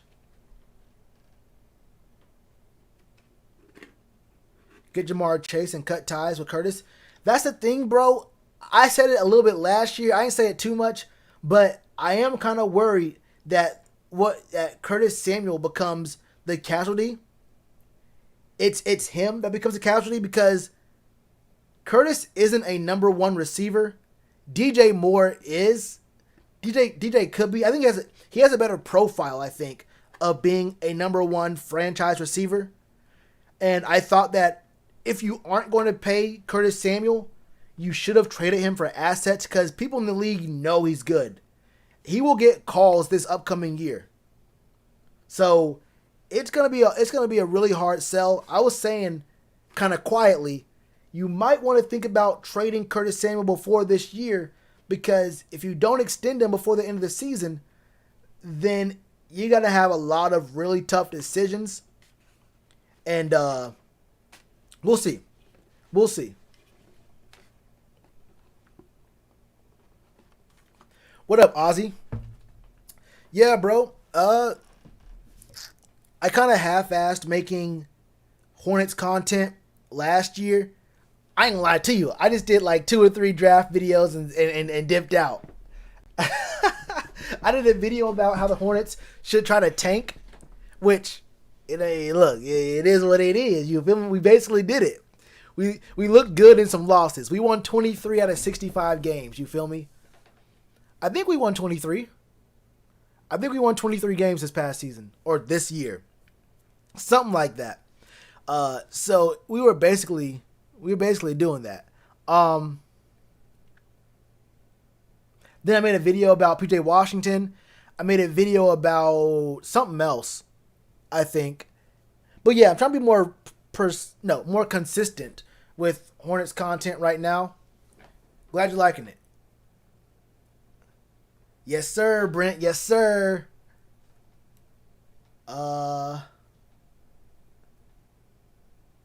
Get Jamar Chase and cut ties with Curtis. That's the thing, bro. I said it a little bit last year. I didn't say it too much, but I am kind of worried that Curtis Samuel becomes the casualty. It's him that becomes a casualty because Curtis isn't a number one receiver. DJ Moore is. DJ could be. I think he has a better profile, I think, of being a number one franchise receiver. And I thought that if you aren't going to pay Curtis Samuel, you should have traded him for assets because people in the league know he's good. He will get calls this upcoming year. So it's gonna be a really hard sell. I was saying kind of quietly, you might want to think about trading Curtis Samuel before this year because if you don't extend him before the end of the season, then you're gonna have a lot of really tough decisions. And we'll see. What up, Ozzy? Yeah, bro. I kind of half-assed making Hornets content last year. I ain't gonna lie to you. I just did like 2 or 3 draft videos and dipped out. I did a video about how the Hornets should try to tank, which, it is what it is. You feel me? We basically did it. We looked good in some losses. We won 23 out of 65 games. You feel me? I think we won 23. I think we won 23 games this past season or this year. Something like that. So we were basically doing that. Then I made a video about PJ Washington. I made a video about something else, I think. But yeah, I'm trying to be more consistent with Hornets content right now. Glad you're liking it. Yes, sir, Brent. Yes, sir. Uh,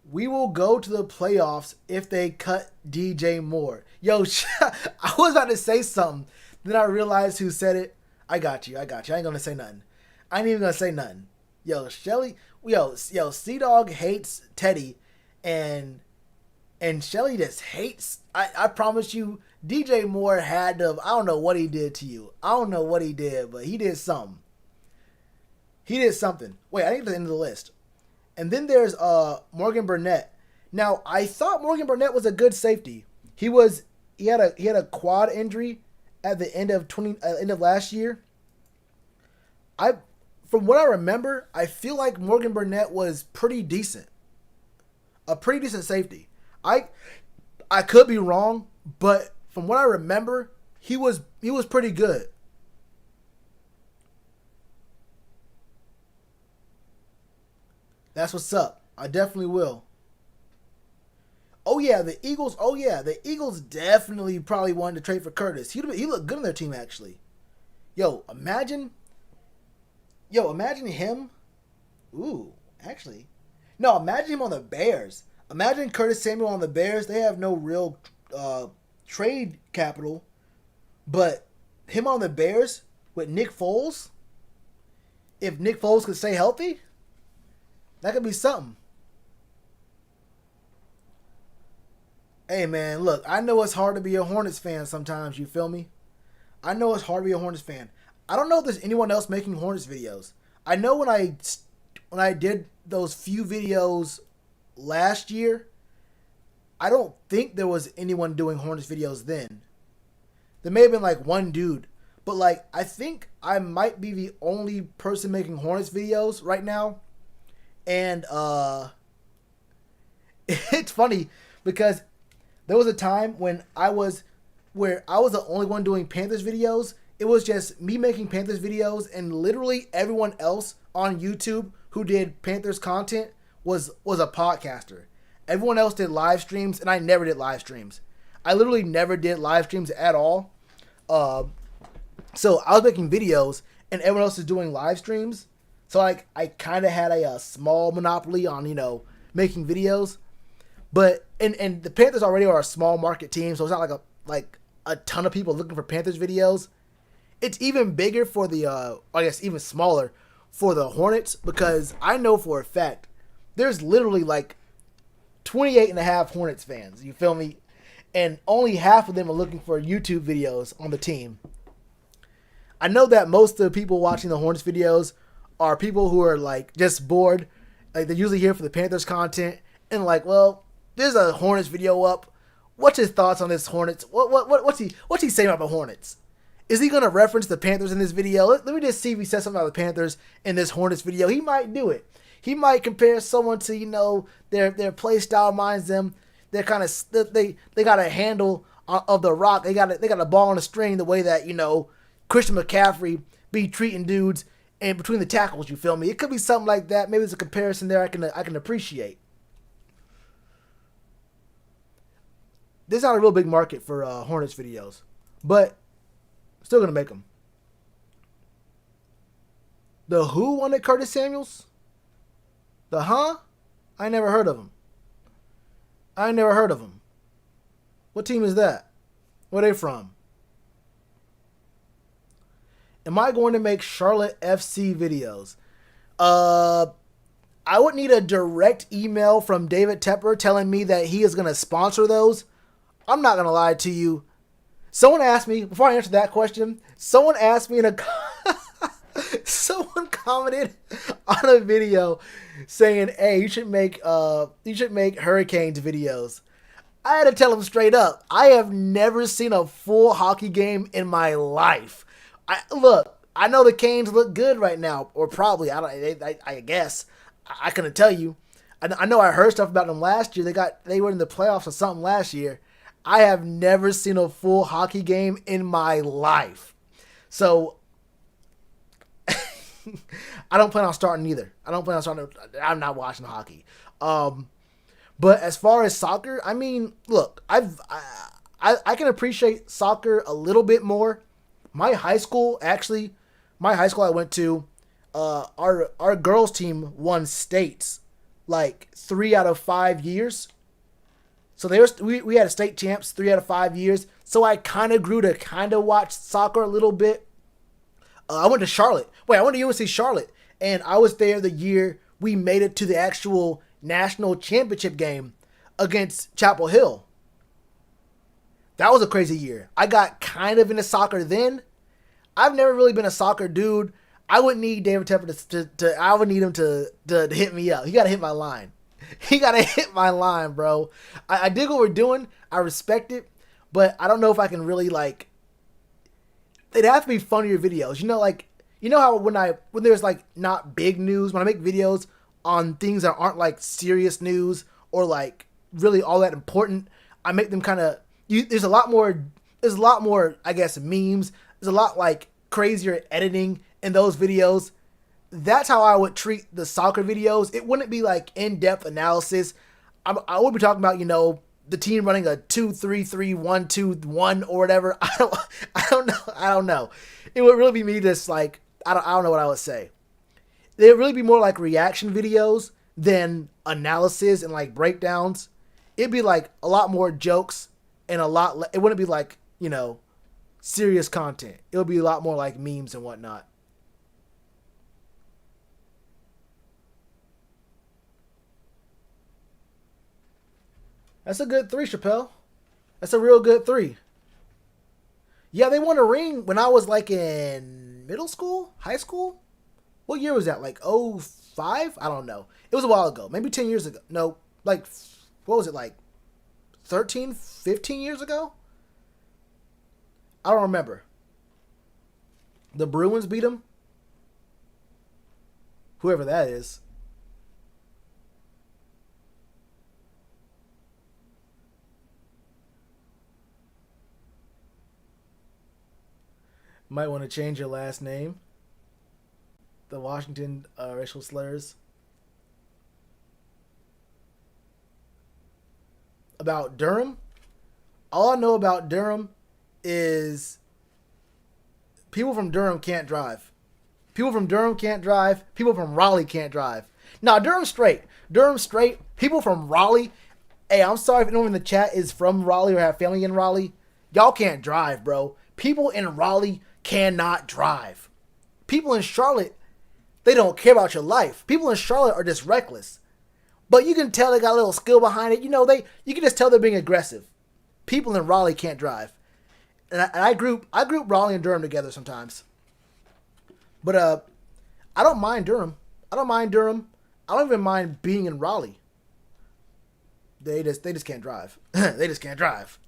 we will go to the playoffs if they cut DJ Moore. Yo, I was about to say something. Then I realized who said it. I got you. I got you. I ain't gonna say nothing. I ain't even gonna say nothing. Yo, Shelly. Yo, Sea Dog hates Teddy, and Shelly just hates. I promise you, DJ Moore had to. I don't know what he did to you. I don't know what he did, but he did something. He did something. Wait, I think the end of the list. And then there's Morgan Burnett. Now I thought Morgan Burnett was a good safety. He had a quad injury at the end of last year. From what I remember, I feel like Morgan Burnett was pretty decent. A pretty decent safety. I could be wrong, but from what I remember, he was pretty good. That's what's up. I definitely will. Oh yeah, the Eagles. Oh yeah, the Eagles definitely probably wanted to trade for Curtis. He looked good on their team actually. Yo, imagine. Yo, imagine him. Ooh, actually, no. Imagine him on the Bears. Imagine Curtis Samuel on the Bears. They have no real trade capital, but him on the Bears with Nick Foles. If Nick Foles could stay healthy, that could be something. Hey man, look, I know it's hard to be a Hornets fan sometimes, you feel me? I know it's hard to be a Hornets fan. I don't know if there's anyone else making Hornets videos. I know when I did those few videos last year, I don't think there was anyone doing Hornets videos then. There may have been like one dude, but like I think I might be the only person making Hornets videos right now. And it's funny because there was a time when where I was the only one doing Panthers videos. It was just me making Panthers videos, and literally everyone else on YouTube who did Panthers content was a podcaster. Everyone else did live streams, and I never did live streams. I literally never did live streams at all. So I was making videos, and everyone else is doing live streams. So I kind of had a small monopoly on making videos. But and the Panthers already are a small market team, so it's not like a ton of people looking for Panthers videos. It's even bigger for the I guess even smaller for the Hornets, because I know for a fact there's literally like 28 and a half Hornets fans. You feel me? And only half of them are looking for YouTube videos on the team. I know that most of the people watching the Hornets videos are people who are like just bored. Like they're usually here for the Panthers content and like, well, there's a Hornets video up. What's his thoughts on this Hornets? What's he saying about the Hornets? Is he gonna reference the Panthers in this video? Let me just see if he says something about the Panthers in this Hornets video. He might do it. He might compare someone to their play style reminds them. They're kind of they got a handle of the rock. They got a ball on a string the way that Christian McCaffrey be treating dudes and between the tackles. You feel me? It could be something like that. Maybe there's a comparison there I can appreciate. There's not a real big market for Hornets videos, but still gonna make them. The Who wanted Curtis Samuels? The Huh? I never heard of him. What team is that? Where they from? Am I going to make Charlotte FC videos? I would need a direct email from David Tepper telling me that he is going to sponsor those. I'm not going to lie to you. Someone asked me, before I answer that question, someone commented on a video saying, "Hey, you should make Hurricanes videos." I had to tell him straight up, I have never seen a full hockey game in my life. I know the Canes look good right now, or probably. I guess I couldn't tell you. I know I heard stuff about them last year. They were in the playoffs or something last year. I have never seen a full hockey game in my life. So I don't plan on starting either. I'm not watching hockey. But as far as soccer, I mean, look, I can appreciate soccer a little bit more My high school, actually, my high school I went to, our girls team won states like 3 out of 5 years. So we had a state champs 3 out of 5 years. So I kind of grew to kind of watch soccer a little bit. I went to Charlotte. Wait, I went to UNC Charlotte, and I was there the year we made it to the actual national championship game against Chapel Hill. That was a crazy year. I got kind of into soccer then. I've never really been a soccer dude. I would need David Tepper to I would need him to hit me up. He got to hit my line. He got to hit my line, bro. I dig what we're doing. I respect it. But I don't know if I can really, like, they'd have to be funnier videos. You know how when there's, like, not big news, when I make videos on things that aren't, like, serious news or, like, really all that important, I make them kind of, there's a lot more, I guess, memes. There's a lot, like, crazier editing in those videos. That's how I would treat the soccer videos. It wouldn't be, like, in-depth analysis. I would be talking about, the team running a 2-3-3-1-2-1 or whatever. I don't know. It would really be me just, like, I don't know what I would say. It would really be more like reaction videos than analysis and, like, breakdowns. It'd be, like, a lot more jokes and it wouldn't be, like, serious content. It would be a lot more like memes and whatnot. That's a good 3, Chappelle. That's a real good 3. Yeah, they won a ring when I was, like, in middle school? High school? What year was that? Like, 05? I don't know. It was a while ago. Maybe 10 years ago. No, like, what was it, like, 13, 15 years ago? I don't remember. The Bruins beat them? Whoever that is. Might want to change your last name. The Washington racial slurs. About Durham? All I know about Durham is people from Durham can't drive. People from Durham can't drive. People from Raleigh can't drive. Now, Durham's straight. Durham's straight. People from Raleigh. Hey, I'm sorry if anyone in the chat is from Raleigh or have family in Raleigh. Y'all can't drive, bro. People in Raleigh cannot drive. People in Charlotte, they don't care about your life. People in Charlotte are just reckless. But you can tell they got a little skill behind it. You can just tell they're being aggressive. People in Raleigh can't drive. And I group Raleigh and Durham together sometimes. But I don't mind Durham. I don't even mind being in Raleigh. They just can't drive. They just can't drive.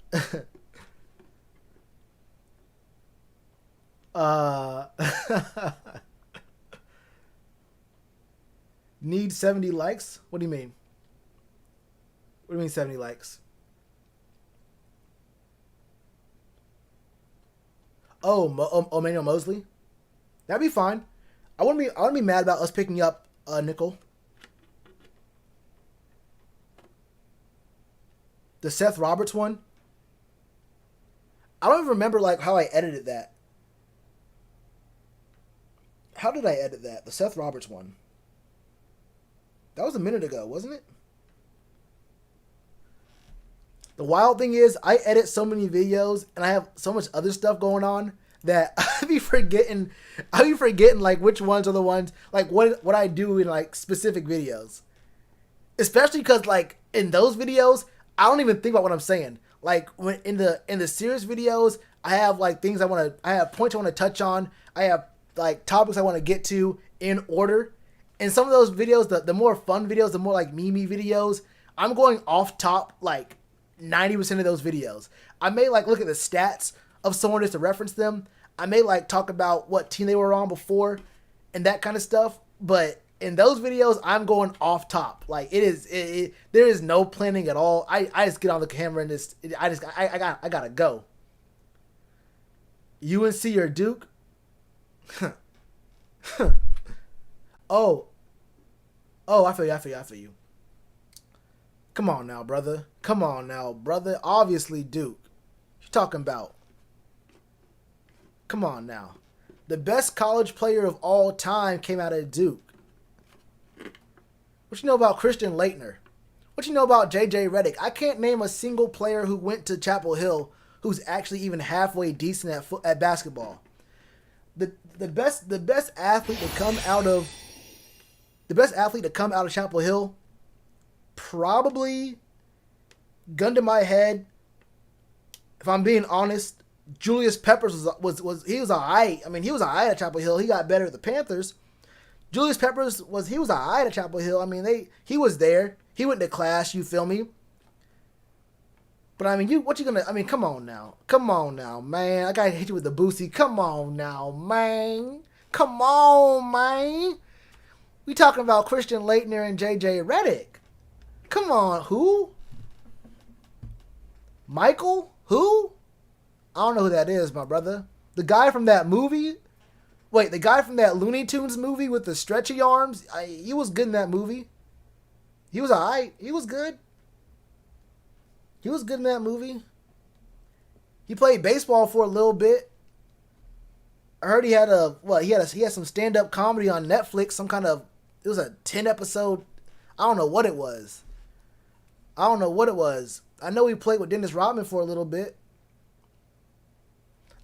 Need 70 likes? What do you mean? What do you mean 70 likes? Emmanuel Mosley? That'd be fine. I wouldn't be mad about us picking up Nickel. The Seth Roberts one? I don't even remember like how I edited that. How did I edit that? The Seth Roberts one. That was a minute ago, wasn't it? The wild thing is, I edit so many videos and I have so much other stuff going on that I be forgetting like which ones are the ones, like what I do in like specific videos. Especially because like in those videos, I don't even think about what I'm saying. Like when in the serious videos, I have like things I have points I want to touch on. I have like topics I want to get to in order. And some of those videos, the more fun videos, the more like meme videos, I'm going off top like 90% of those videos. I may like look at the stats of someone just to reference them. I may like talk about what team they were on before and that kind of stuff. But in those videos, I'm going off top. Like there is no planning at all. I just get on the camera and I gotta go. UNC or Duke? Oh, I feel you. Come on now, brother. Obviously, Duke. What you talking about? Come on now. The best college player of all time came out of Duke. What you know about Christian Laettner? What you know about J.J. Redick? I can't name a single player who went to Chapel Hill who's actually even halfway decent at basketball. The best athlete to come out of Chapel Hill, probably, gun to my head, if I'm being honest, Julius Peppers was alright. I mean, he was alright at Chapel Hill. He got better at the Panthers. Julius Peppers was alright at Chapel Hill. I mean, he was there. He went to class. You feel me? But I mean, come on now, man. I gotta hit you with the Boosie. Come on now, man. Come on, man. We talking about Christian Laettner and J.J. Redick. Come on, who? Michael? Who? I don't know who that is, my brother. The guy from that movie? Wait, the guy from that Looney Tunes movie with the stretchy arms? He was good in that movie. He was alright. He was good. He was good in that movie. He played baseball for a little bit. I heard he had some stand-up comedy on Netflix. It was a 10-episode. I don't know what it was. I know he played with Dennis Rodman for a little bit.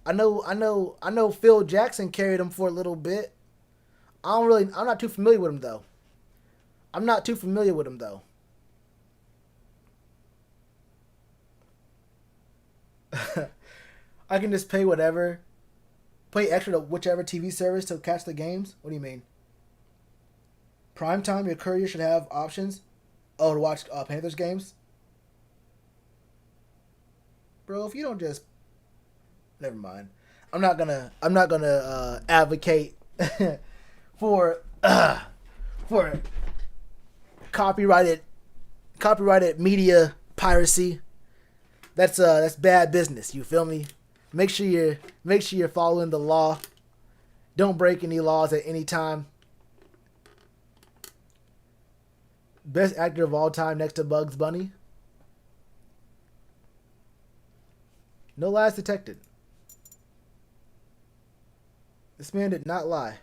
I know Phil Jackson carried him for a little bit. I'm not too familiar with him though. I can just pay extra to whichever TV service to catch the games. What do you mean? Primetime, your courier should have options. Oh, to watch Panthers games? Bro, if you don't just... Never mind. I'm not gonna advocate for copyrighted media piracy. That's bad business. You feel me? Make sure you're following the law. Don't break any laws at any time. Best actor of all time next to Bugs Bunny. No lies detected. This man did not lie.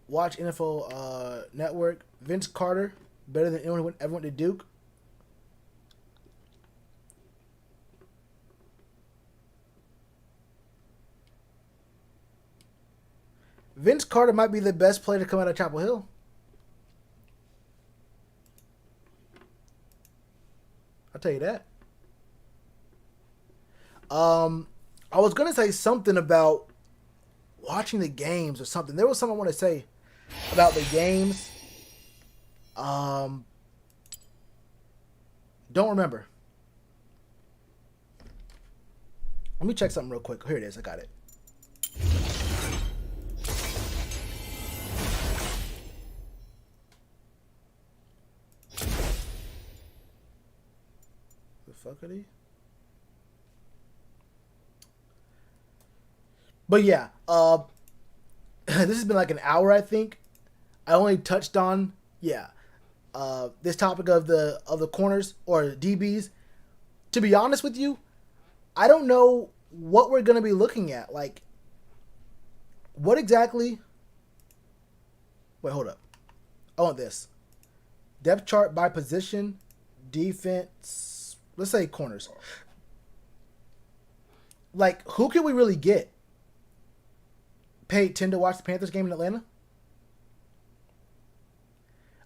Watch NFL Network. Vince Carter, better than anyone who ever went to Duke. Vince Carter might be the best player to come out of Chapel Hill. I'll tell you that. I was going to say something about watching the games or something. There was something I want to say about the games. Don't remember. Let me check something real quick. Here it is. I got it. The fuck are they? But yeah, this has been like an hour, I think. I only touched on this topic of the corners or DBs. To be honest with you, I don't know what we're gonna be looking at. Like, what exactly? Wait, hold up. I want this depth chart by position, defense. Let's say corners. Like, who can we really get? Paid 10 to watch the Panthers game in Atlanta?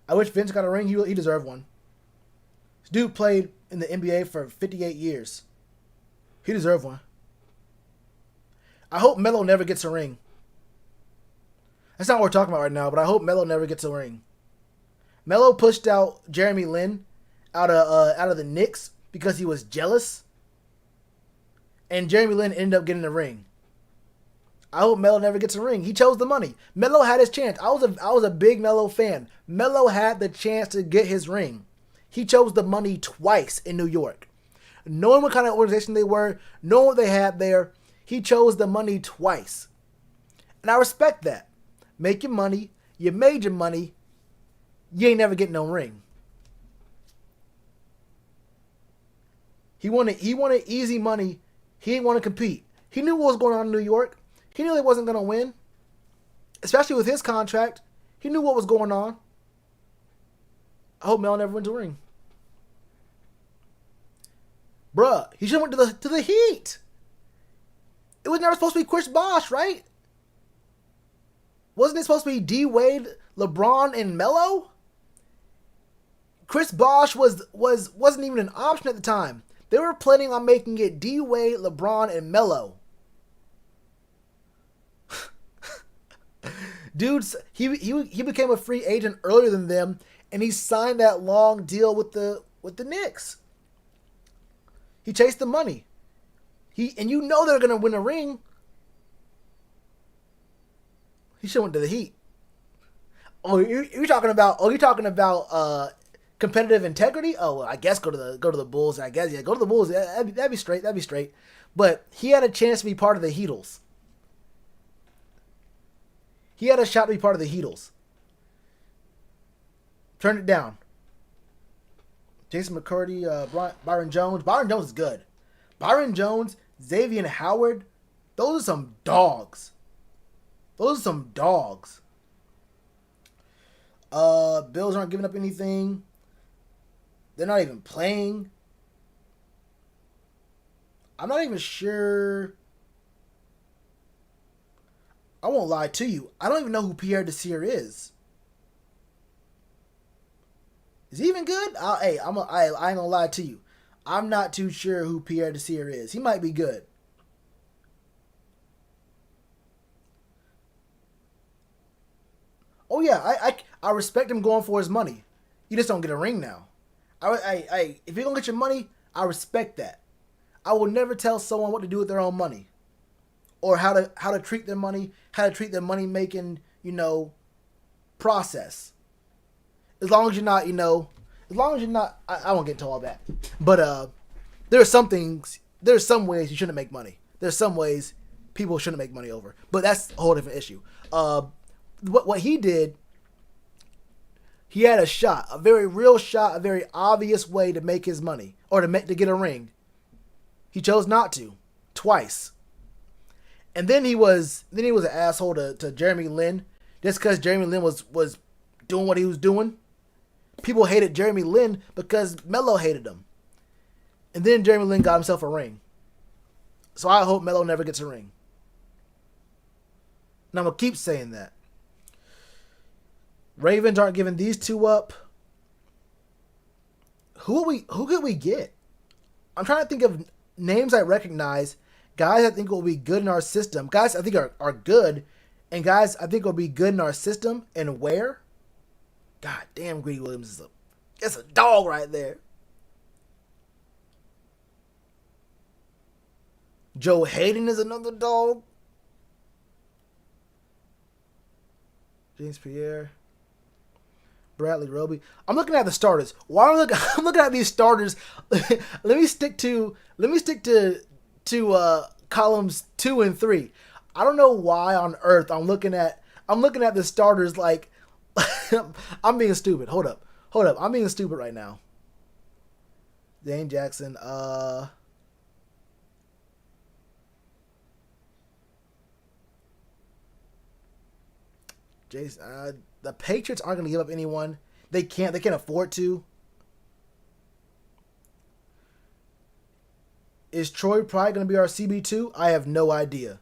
I wish Vince got a ring. He deserved one. This dude played in the NBA for 58 years. He deserved one. I hope Melo never gets a ring. That's not what we're talking about right now, but I hope Melo never gets a ring. Melo pushed out Jeremy Lin out of the Knicks because he was jealous. And Jeremy Lin ended up getting a ring. I hope Melo never gets a ring. He chose the money. Melo had his chance. I was a big Melo fan. Melo had the chance to get his ring. He chose the money twice in New York. Knowing what kind of organization they were, knowing what they had there, he chose the money twice. And I respect that. Make your money. You made your money. you ain't never getting no ring. He wanted easy money. He didn't want to compete. He knew what was going on in New York. He knew he wasn't going to win, especially with his contract. He knew what was going on. I hope Melo never went to a ring. Bruh, he should have went to the Heat. It was never supposed to be Chris Bosh, right? Wasn't it supposed to be D Wade, LeBron, and Melo? Chris Bosh wasn't even an option at the time. They were planning on making it D Wade, LeBron, and Melo. Dudes, he became a free agent earlier than them, and he signed that long deal with the Knicks. He chased the money. And you know they're gonna win a ring. He should have went to the Heat. You're talking about competitive integrity? Oh, well, I guess go to the Bulls. I guess go to the Bulls. That'd be straight. That'd be straight. But he had a chance to be part of the Heatles. He had a shot to be part of the Heatles. Turned it down. Jason McCurdy, Byron Jones. Byron Jones is good. Byron Jones, Xavier Howard, those are some dogs. Bills aren't giving up anything. They're not even playing. I'm not even sure. I won't lie to you. I don't even know who Pierre Desir is. Is he even good? I ain't gonna lie to you. I'm not too sure who Pierre Desir is. He might be good. Oh yeah, I respect him going for his money. You just don't get a ring now. If you're gonna get your money, I respect that. I will never tell someone what to do with their own money, or how to treat their money, how to treat their money making process. As long as you're not, I won't get into all that. But there are some things, there's some ways you shouldn't make money. There's some ways people shouldn't make money over. But that's a whole different issue. What he did, he had a shot, a very real shot, a very obvious way to make his money or to get a ring. He chose not to, twice. And then he was an asshole to Jeremy Lin, just because Jeremy Lin was doing what he was doing. People hated Jeremy Lin because Melo hated him. And then Jeremy Lin got himself a ring. So I hope Melo never gets a ring. And I'm going to keep saying that. Ravens aren't giving these two up. Who could we get? I'm trying to think of names I recognize. Guys I think will be good in our system. Guys I think are good. And guys I think will be good in our system. And where? God damn, Greedy Williams is a dog right there. Joe Hayden is another dog. James Pierre. Bradley Roby. I'm looking at the starters. Why I'm looking at these starters. let me stick to columns 2 and 3. I don't know why on earth I'm looking at the starters like I'm being stupid. Hold up. I'm being stupid right now. Dane Jackson. Jason. The Patriots aren't going to give up anyone. They can't afford to. Is Troy probably going to be our CB2? I have no idea.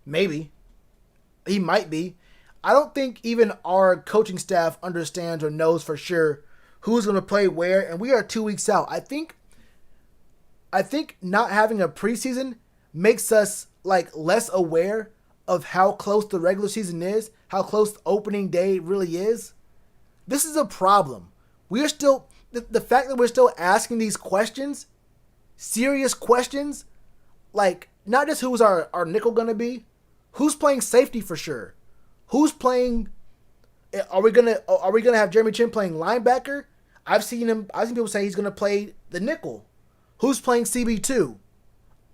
Maybe. He might be. I don't think even our coaching staff understands or knows for sure who's going to play where, and we are 2 weeks out. I think not having a preseason makes us less aware of how close the regular season is, how close opening day really is. This is a problem. We are still, the fact that we're still asking these questions, serious questions, not just who's our nickel going to be, who's playing safety for sure, who's playing, are we gonna have Jeremy Chin playing linebacker? I've seen people say he's going to play the nickel. Who's playing CB2?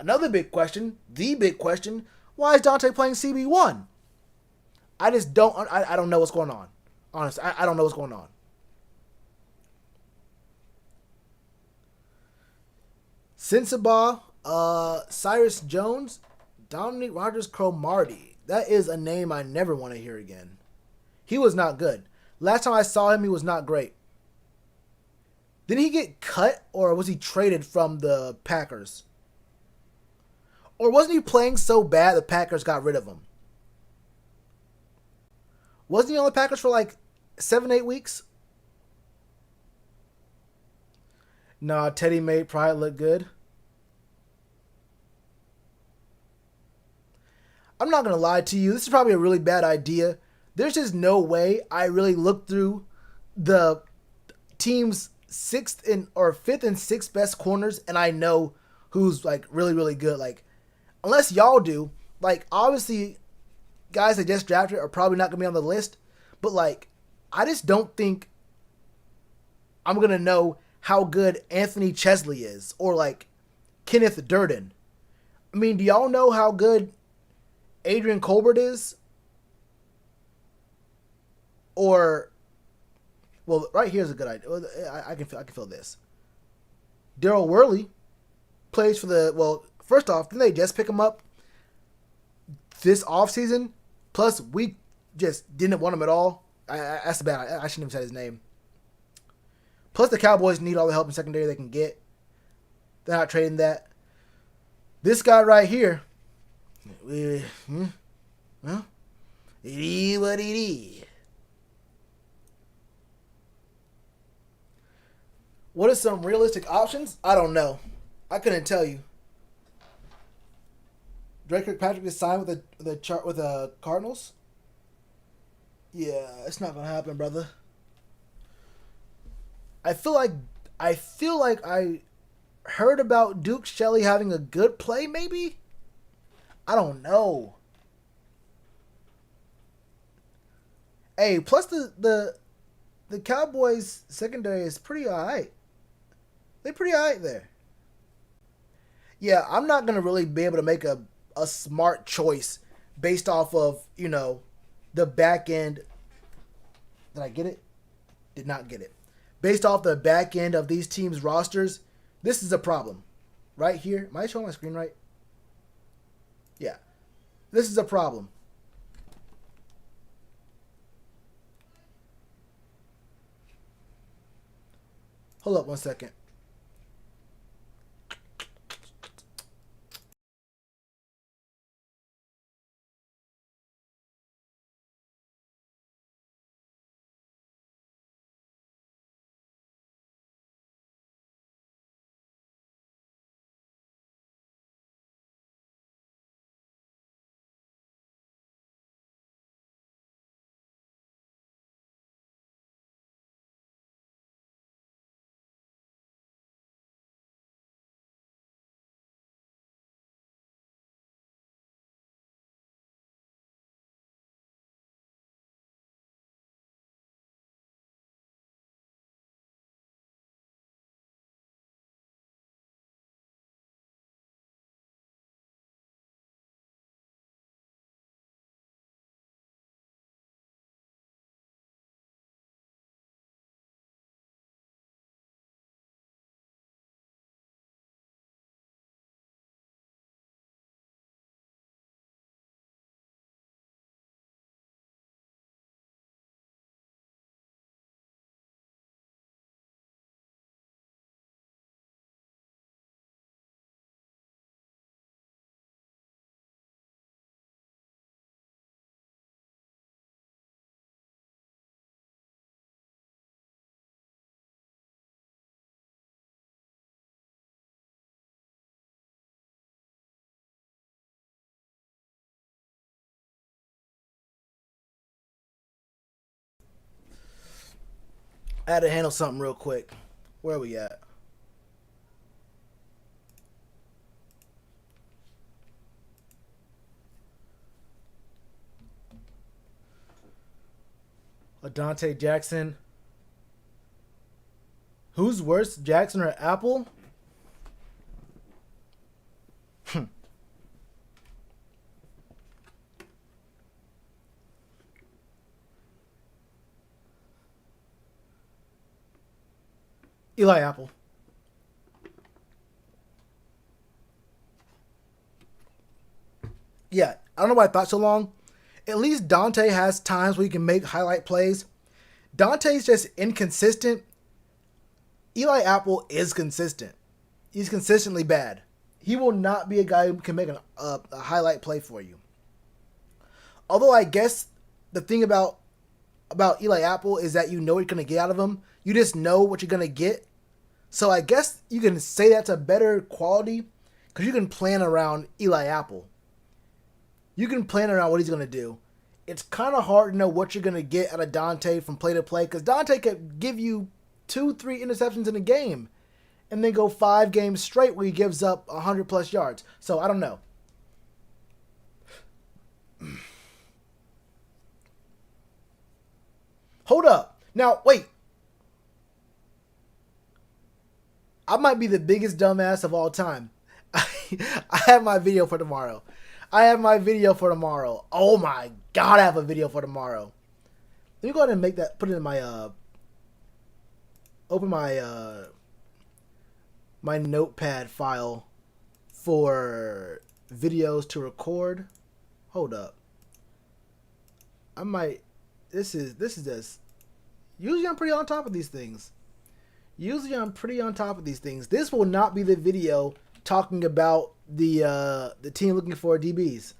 Another big question, the big question, why is Dante playing CB1? I don't know what's going on. Honestly, I don't know what's going on. Sensabaugh, Cyrus Jones, Dominic Rogers Cromartie. That is a name I never want to hear again. He was not good. Last time I saw him, he was not great. Didn't he get cut or was he traded from the Packers? Or wasn't he playing so bad the Packers got rid of him? Wasn't he on the Packers for like 7, 8 weeks? Nah, Teddy made probably look good. I'm not gonna lie to you. This is probably a really bad idea. There's just no way I really looked through the team's sixth and or fifth and sixth best corners, and I know who's like really really good. Like, unless y'all do, like obviously guys that just drafted are probably not gonna be on the list. But like, I just don't think I'm gonna know how good Anthony Chesley is or like Kenneth Durden. I mean, do y'all know how good Adrian Colbert is? Or, well, right here's a good idea. I can feel this. Daryl Worley plays for the, well, first off, didn't they just pick him up this offseason? Plus, we just didn't want him at all. That's bad. I shouldn't have said his name. Plus, the Cowboys need all the help in secondary they can get. They're not trading that. This guy right here, well, it is what it is. What are some realistic options? I don't know. I couldn't tell you. Drake Kirkpatrick is signed with the Cardinals. Yeah, it's not gonna happen, brother. I feel like I heard about Duke Shelley having a good play. Maybe, I don't know. Hey, plus the Cowboys secondary is pretty alright. They're pretty alright there. Yeah, I'm not gonna really be able to make a smart choice based off of, the back end. Did I get it? Did not get it. Based off the back end of these teams' rosters, this is a problem. Right here. Am I showing my screen right? Yeah. This is a problem. Hold up 1 second. I had to handle something real quick. Where are we at? Dante Jackson. Who's worse, Jackson or Apple? Eli Apple. Yeah, I don't know why I thought so long. At least Dante has times where he can make highlight plays. Dante's just inconsistent. Eli Apple is consistent. He's consistently bad. He will not be a guy who can make a highlight play for you. Although I guess the thing about Eli Apple is that you know what you're going to get out of him. You just know what you're going to get. So I guess you can say that's a better quality because you can plan around Eli Apple. You can plan around what he's going to do. It's kind of hard to know what you're going to get out of Dante from play to play because Dante could give you 2-3 interceptions in a game and then go 5 games straight where he gives up 100+ yards. So I don't know. Hold up. Now, wait. I might be the biggest dumbass of all time. I have my video for tomorrow. Oh my God, I have a video for tomorrow. Let me go ahead and make that, put it in my, open my, my notepad file for videos to record. Hold up. I might, this is just, usually I'm pretty on top of these things. This will not be the video talking about the team looking for DBs.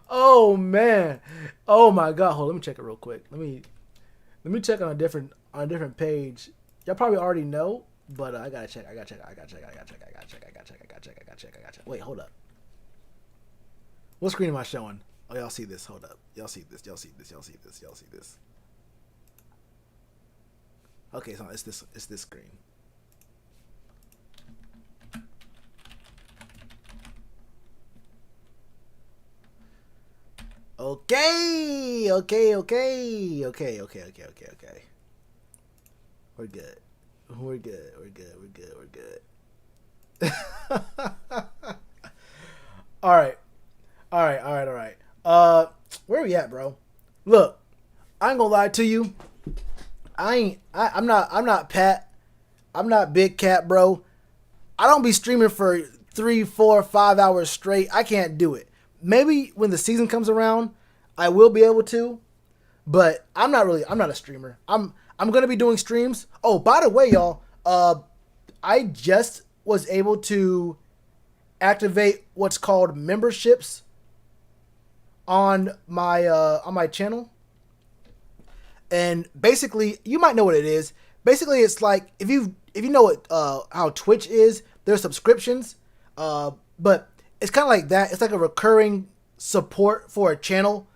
Oh man. Oh my God. Hold on, let me check it real quick. Let me check on a different page. Y'all probably already know, but I gotta check. Wait, hold up. What screen am I showing? Oh, y'all see this. Hold up. Y'all see this. Okay, so it's this screen. Okay. We're good. All right. Where are we at, bro? Look, I ain't gonna lie to you. I'm not Pat. I'm not Big Cat, bro. I don't be streaming for 3, 4, 5 hours straight. I can't do it. Maybe when the season comes around, I will be able to, but I'm not a streamer. I'm gonna be doing streams. Oh, by the way, y'all, I just was able to activate what's called memberships on my channel. And basically, you might know what it is. Basically, it's like if you know what how Twitch is, there's subscriptions, but it's kind of like that. It's like a recurring support for a channel.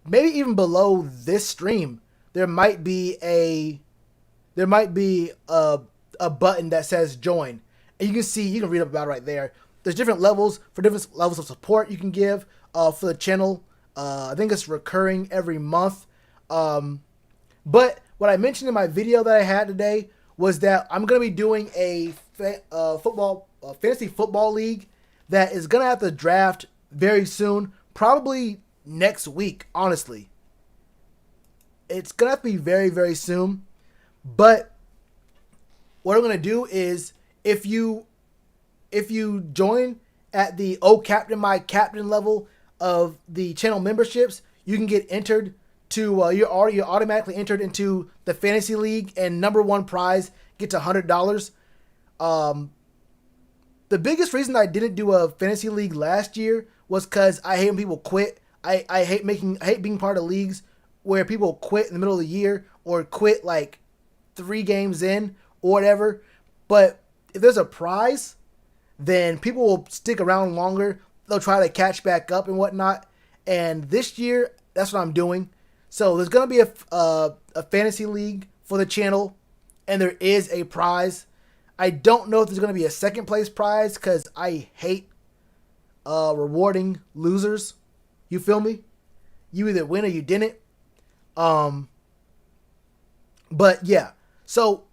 Maybe even below this stream, there might be a button that says join, and you can read about it right there. There's different levels of support you can give for the channel. I think it's recurring every month. But what I mentioned in my video that I had today was that I'm going to be doing a fantasy football league that is going to have to draft very soon, probably next week, honestly. It's going to have to be very, very soon. But what I'm going to do is if you join at the Captain My Captain level of the channel memberships, you can get entered to you're automatically entered into the fantasy league, and number one prize gets $100. The biggest reason I didn't do a fantasy league last year was because I hate when people quit. I hate being part of leagues where people quit in the middle of the year or quit like 3 games in or whatever. But if there's a prize, then people will stick around longer. They'll try to catch back up and whatnot. And this year, that's what I'm doing. So there's going to be a fantasy league for the channel, and there is a prize. I don't know if there's going to be a second place prize because I hate rewarding losers. You feel me? You either win or you didn't. But yeah. So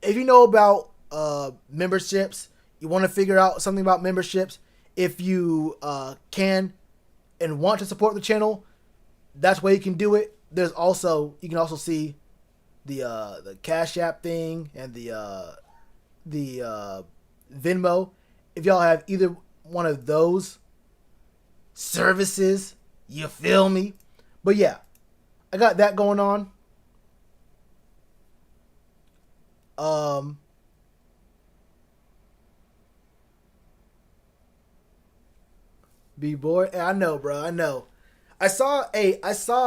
if you know about memberships, you want to figure out something about memberships, If you can and want to support the channel, that's where you can do it. There's also, you can also see the Cashapp thing and the Venmo. If y'all have either one of those services, you feel me? But yeah, I got that going on. Be bored. I know, bro. I know. I saw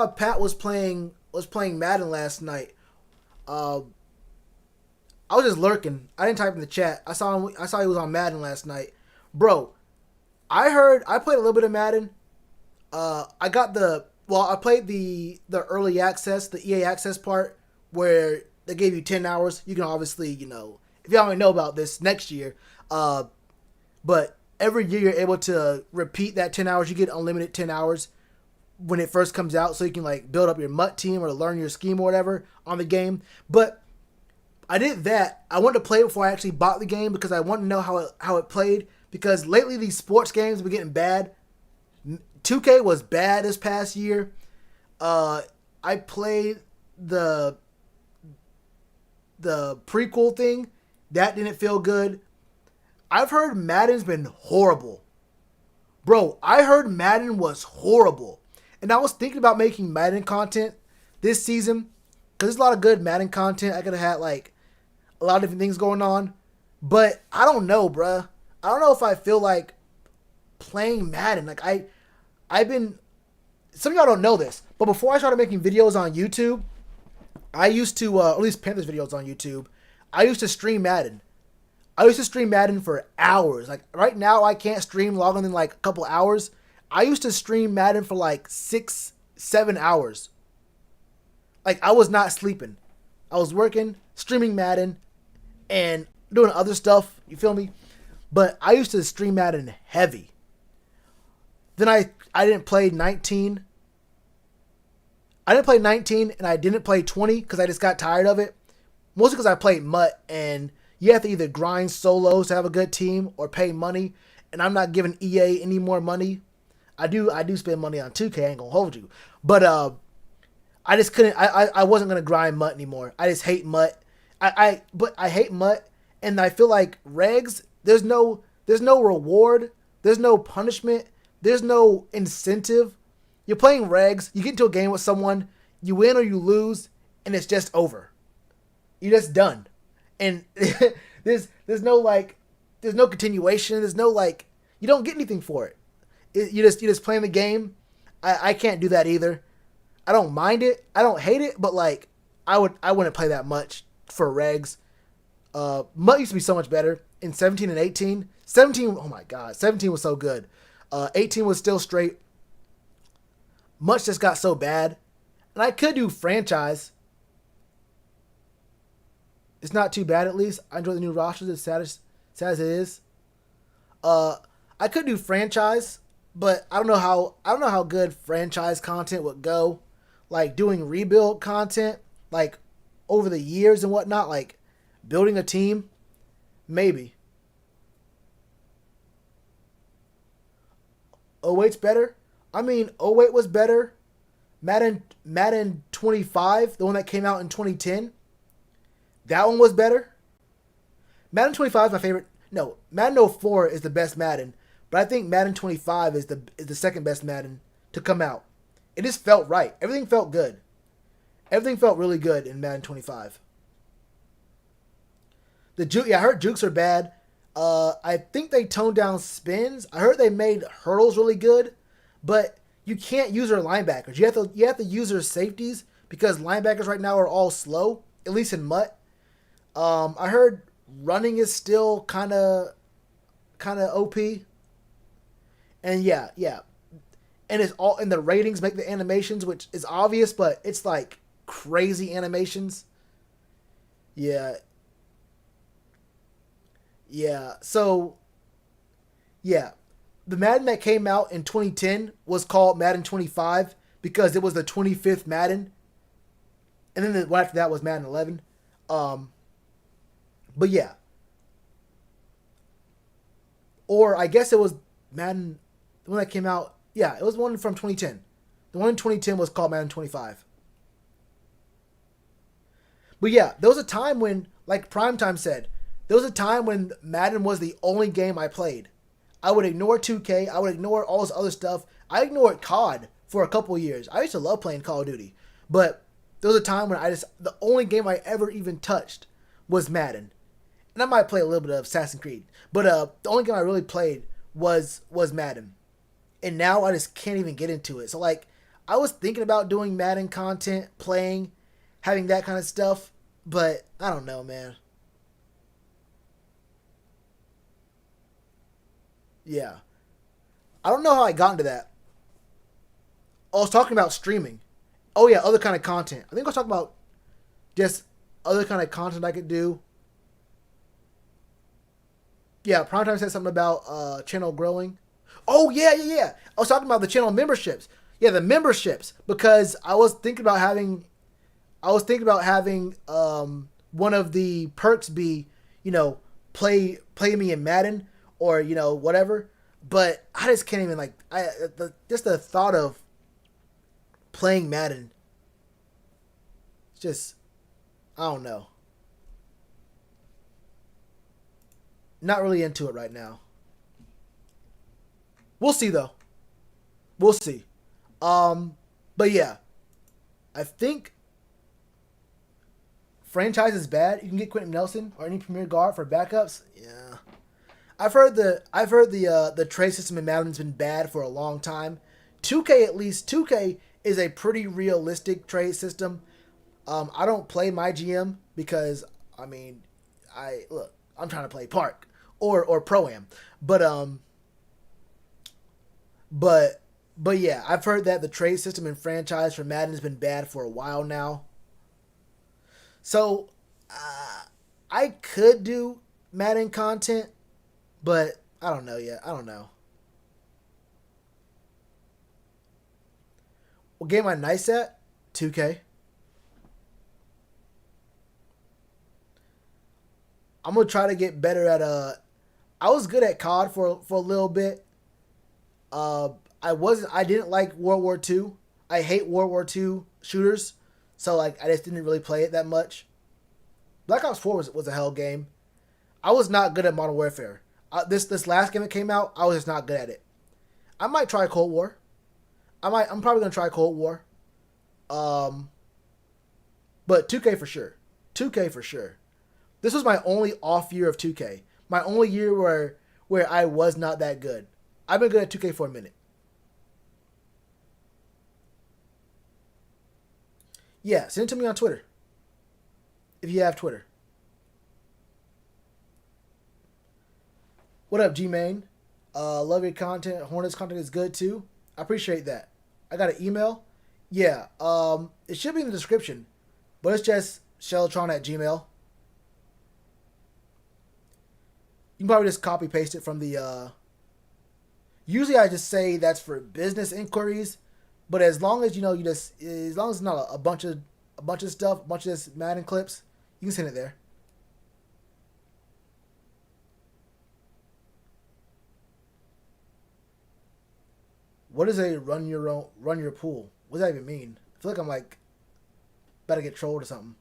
Pat was playing Madden last night. Uh, I was just lurking. I didn't type in the chat. I saw he was on Madden last night, bro. I played a little bit of Madden. I played the early access, the EA access part where they gave you 10 hours. You can obviously, if y'all don't know about this next year, but every year you're able to repeat that 10 hours. You get unlimited 10 hours when it first comes out, so you can like build up your MUT team or learn your scheme or whatever on the game. But I did that. I wanted to play it before I actually bought the game because I wanted to know how it played. Because lately these sports games have been getting bad. 2K was bad this past year. I played the prequel thing. That didn't feel good. I've heard Madden's been horrible. Bro, I heard Madden was horrible. And I was thinking about making Madden content this season. Because there's a lot of good Madden content. I could have had like a lot of different things going on. But I don't know, bruh. I don't know if I feel like playing Madden. Like I've been, some of y'all don't know this, but before I started making videos on YouTube, I used to, at least Panthers videos on YouTube, I used to stream Madden. I used to stream Madden for hours. Like right now I can't stream longer than like a couple hours. I used to stream Madden for like 6-7 hours. Like I was not sleeping. I was working, streaming Madden, and doing other stuff. You feel me? But I used to stream Madden heavy. Then I didn't play 19. I didn't play 19 and I didn't play 20 because I just got tired of it. Mostly because I played MUT and you have to either grind solos to have a good team or pay money. And I'm not giving EA any more money. I do spend money on 2K, I ain't gonna hold you. But I just couldn't, I wasn't gonna grind MUT anymore. I just hate MUT. But I hate MUT, and I feel like regs, there's no reward, there's no punishment, there's no incentive. You're playing regs, you get into a game with someone, you win or you lose, and it's just over. You're just done. And there's no continuation, there's no like, you don't get anything for it. You're just playing the game. I can't do that either. I don't mind it, I don't hate it, but like I wouldn't play that much for regs. MUT used to be so much better in 17 and 18. 17, oh my god, 17 was so good. 18 was still straight. MUT just got so bad. And I could do franchise. It's not too bad, at least. I enjoy the new rosters as sad as it is. I could do franchise, but I don't know how good franchise content would go. Like doing rebuild content, like over the years and whatnot, like building a team, maybe. 08's better. I mean, 08 was better. Madden 25, the one that came out in 2010, that one was better. Madden 25 is my favorite. No, Madden 04 is the best Madden, but I think Madden 25 is the second best Madden to come out. It just felt right. Everything felt good. Everything felt really good in Madden 25. I heard jukes are bad. I think they toned down spins. I heard they made hurdles really good, but you can't use their linebackers. You have to use their safeties because linebackers right now are all slow, at least in MUT. I heard running is still kind of OP. And yeah. And it's all, and the ratings make the animations, which is obvious, but it's like crazy animations. Yeah. So, yeah. The Madden that came out in 2010 was called Madden 25 because it was the 25th Madden. And then the one after that was Madden 11. But yeah. Or I guess it was Madden, the one that came out. Yeah, it was one from 2010. The one in 2010 was called Madden 25. But yeah, there was a time when, like Primetime said, there was a time when Madden was the only game I played. I would ignore 2K. I would ignore all this other stuff. I ignored COD for a couple of years. I used to love playing Call of Duty. But there was a time when the only game I ever even touched was Madden. And I might play a little bit of Assassin's Creed. But the only game I really played was Madden. And now I just can't even get into it. So like, I was thinking about doing Madden content, playing, having that kind of stuff. But I don't know, man. Yeah. I don't know how I got into that. I was talking about streaming. Oh yeah, other kind of content. I think I was talking about just other kind of content I could do. Yeah, Primetime said something about channel growing. Oh yeah. I was talking about the channel memberships. Yeah, the memberships because I was thinking about having one of the perks be, play me in Madden or whatever. But I just can't even just the thought of playing Madden. It's just I don't know. Not really into it right now. We'll see though. We'll see. But yeah, I think franchise is bad. You can get Quentin Nelson or any premier guard for backups. Yeah, I've heard the trade system in Madden's been bad for a long time. 2K at least 2K is a pretty realistic trade system. I don't play my GM because I mean, I'm trying to play Park or Pro Am, but but but yeah, I've heard that the trade system in franchise for Madden has been bad for a while now. So I could do Madden content, but I don't know yet. I don't know. What game I nice at? 2K. I'm gonna try to get better at I was good at COD for a little bit. Uh, I didn't like World War II. I hate World War II shooters, so like I just didn't really play it that much. Black Ops 4 was a hell game. I was not good at Modern Warfare. This last game that came out, I was just not good at it. I might try Cold War. I'm probably gonna try Cold War. Um, but 2K for sure. 2K for sure. This was my only off year of 2K. My only year where I was not that good. I've been good at 2K for a minute. Yeah, send it to me on Twitter if you have Twitter. What up, G Main? Love your content. Hornets content is good too. I appreciate that. I got an email. Yeah, it should be in the description, but it's just Sheltron at Gmail. You can probably just copy paste it from the. Usually, I just say that's for business inquiries, but as long as as long as it's not a bunch of stuff, a bunch of this Madden clips, you can send it there. What is a run your pool? What does that even mean? I feel like I'm like about to get trolled or something.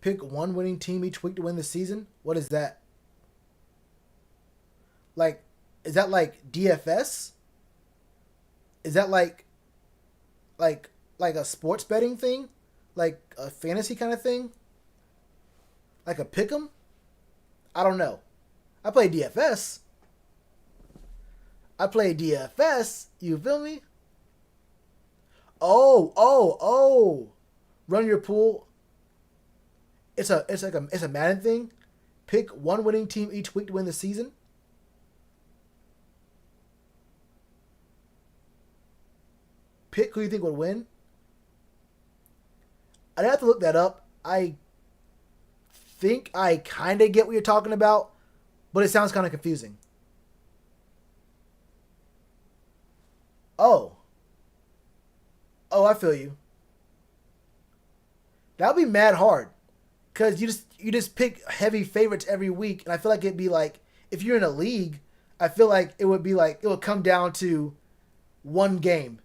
Pick one winning team each week to win the season. What is that? Like, is that like DFS? Is that like like a sports betting thing? Like a fantasy kind of thing? Like a pick'em? I don't know. I play DFS. I play DFS. You feel me? Oh. Run your pool. It's a Madden thing. Pick one winning team each week to win the season. Pick who you think would win. I'd have to look that up. I think I kind of get what you're talking about, but it sounds kind of confusing. Oh. Oh, I feel you. That would be mad hard. Cause you just pick heavy favorites every week, and I feel like it'd be like if you're in a league, I feel like it would be like it would come down to one game,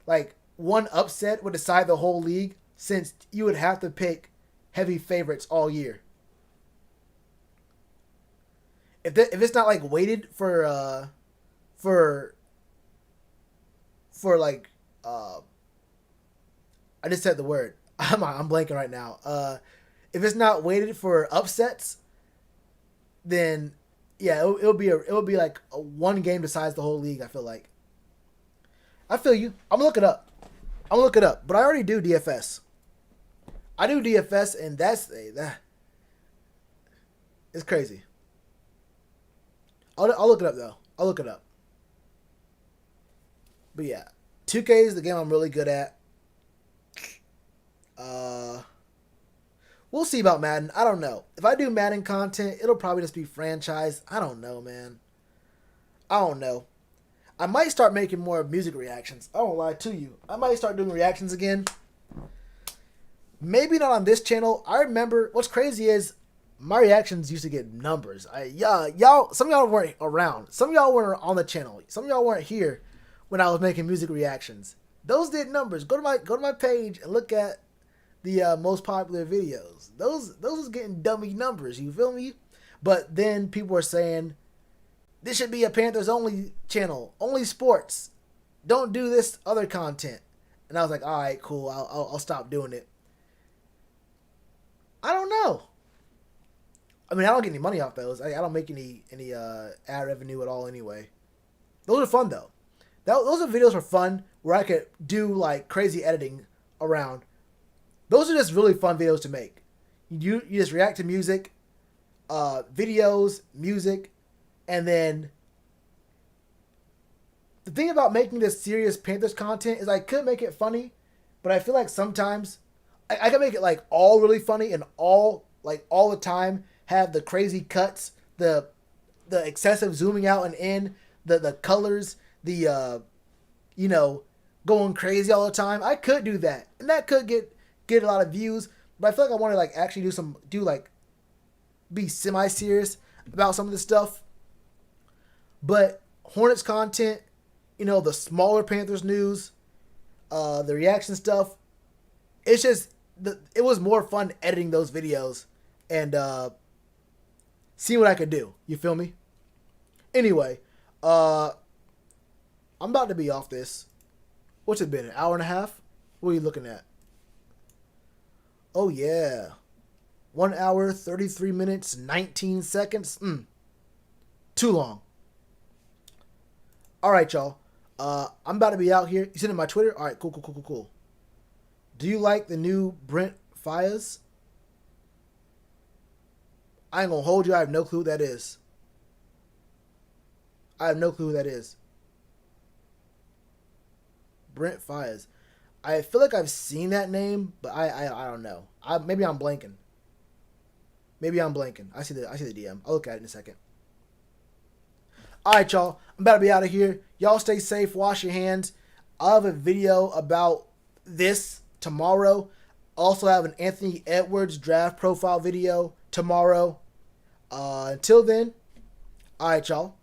like one upset would decide the whole league, since you would have to pick heavy favorites all year. If it's not like weighted for like I just said the word. I'm blanking right now. If it's not weighted for upsets, then yeah, it'll be like a one game decides the whole league. I feel like. I feel you. I'm gonna look it up. But I already do DFS. I do DFS, and that it's crazy. I'll look it up though. I'll look it up. But yeah, 2K is the game I'm really good at. Uh, we'll see about Madden. I don't know. If I do Madden content, it'll probably just be franchise. I don't know, man. I don't know. I might start making more music reactions. I won't lie to you. I might start doing reactions again. Maybe not on this channel. I remember what's crazy is my reactions used to get numbers. Y'all, some of y'all weren't around. Some of y'all weren't on the channel. Some of y'all weren't here when I was making music reactions. Those did numbers. Go to my page and look at the most popular videos. Those was getting dummy numbers. You feel me? But then people were saying this should be a Panthers only channel, only sports. Don't do this other content. And I was like, all right, cool. I'll stop doing it. I don't know. I mean, I don't get any money off those. I don't make any ad revenue at all anyway. Those are fun though. Those are videos for fun where I could do like crazy editing around. Those are just really fun videos to make. You just react to music, videos, music, and then the thing about making this serious Panthers content is I could make it funny, but I feel like sometimes I can make it like all really funny and all the time have the crazy cuts, the excessive zooming out and in, the colors, the going crazy all the time. I could do that, and that could get a lot of views. But I feel like I want to like actually be semi serious about some of this stuff. But Hornets content, the smaller Panthers news, the reaction stuff, it's just it was more fun editing those videos and see what I could do. You feel me? Anyway, I'm about to be off this. What's it been? An hour and a half? What are you looking at? Oh yeah. 1 hour, 33 minutes, 19 seconds. Too long. Alright, y'all. I'm about to be out here. You sending my Twitter? Alright, cool. Do you like the new Brent Fires? I ain't gonna hold you. I have no clue who that is. Brent Fires. I feel like I've seen that name, but I don't know. Maybe I'm blanking. I see the DM. I'll look at it in a second. Alright, y'all. I'm about to be out of here. Y'all stay safe. Wash your hands. I'll have a video about this tomorrow. Also have an Anthony Edwards draft profile video tomorrow. Until then, alright, y'all.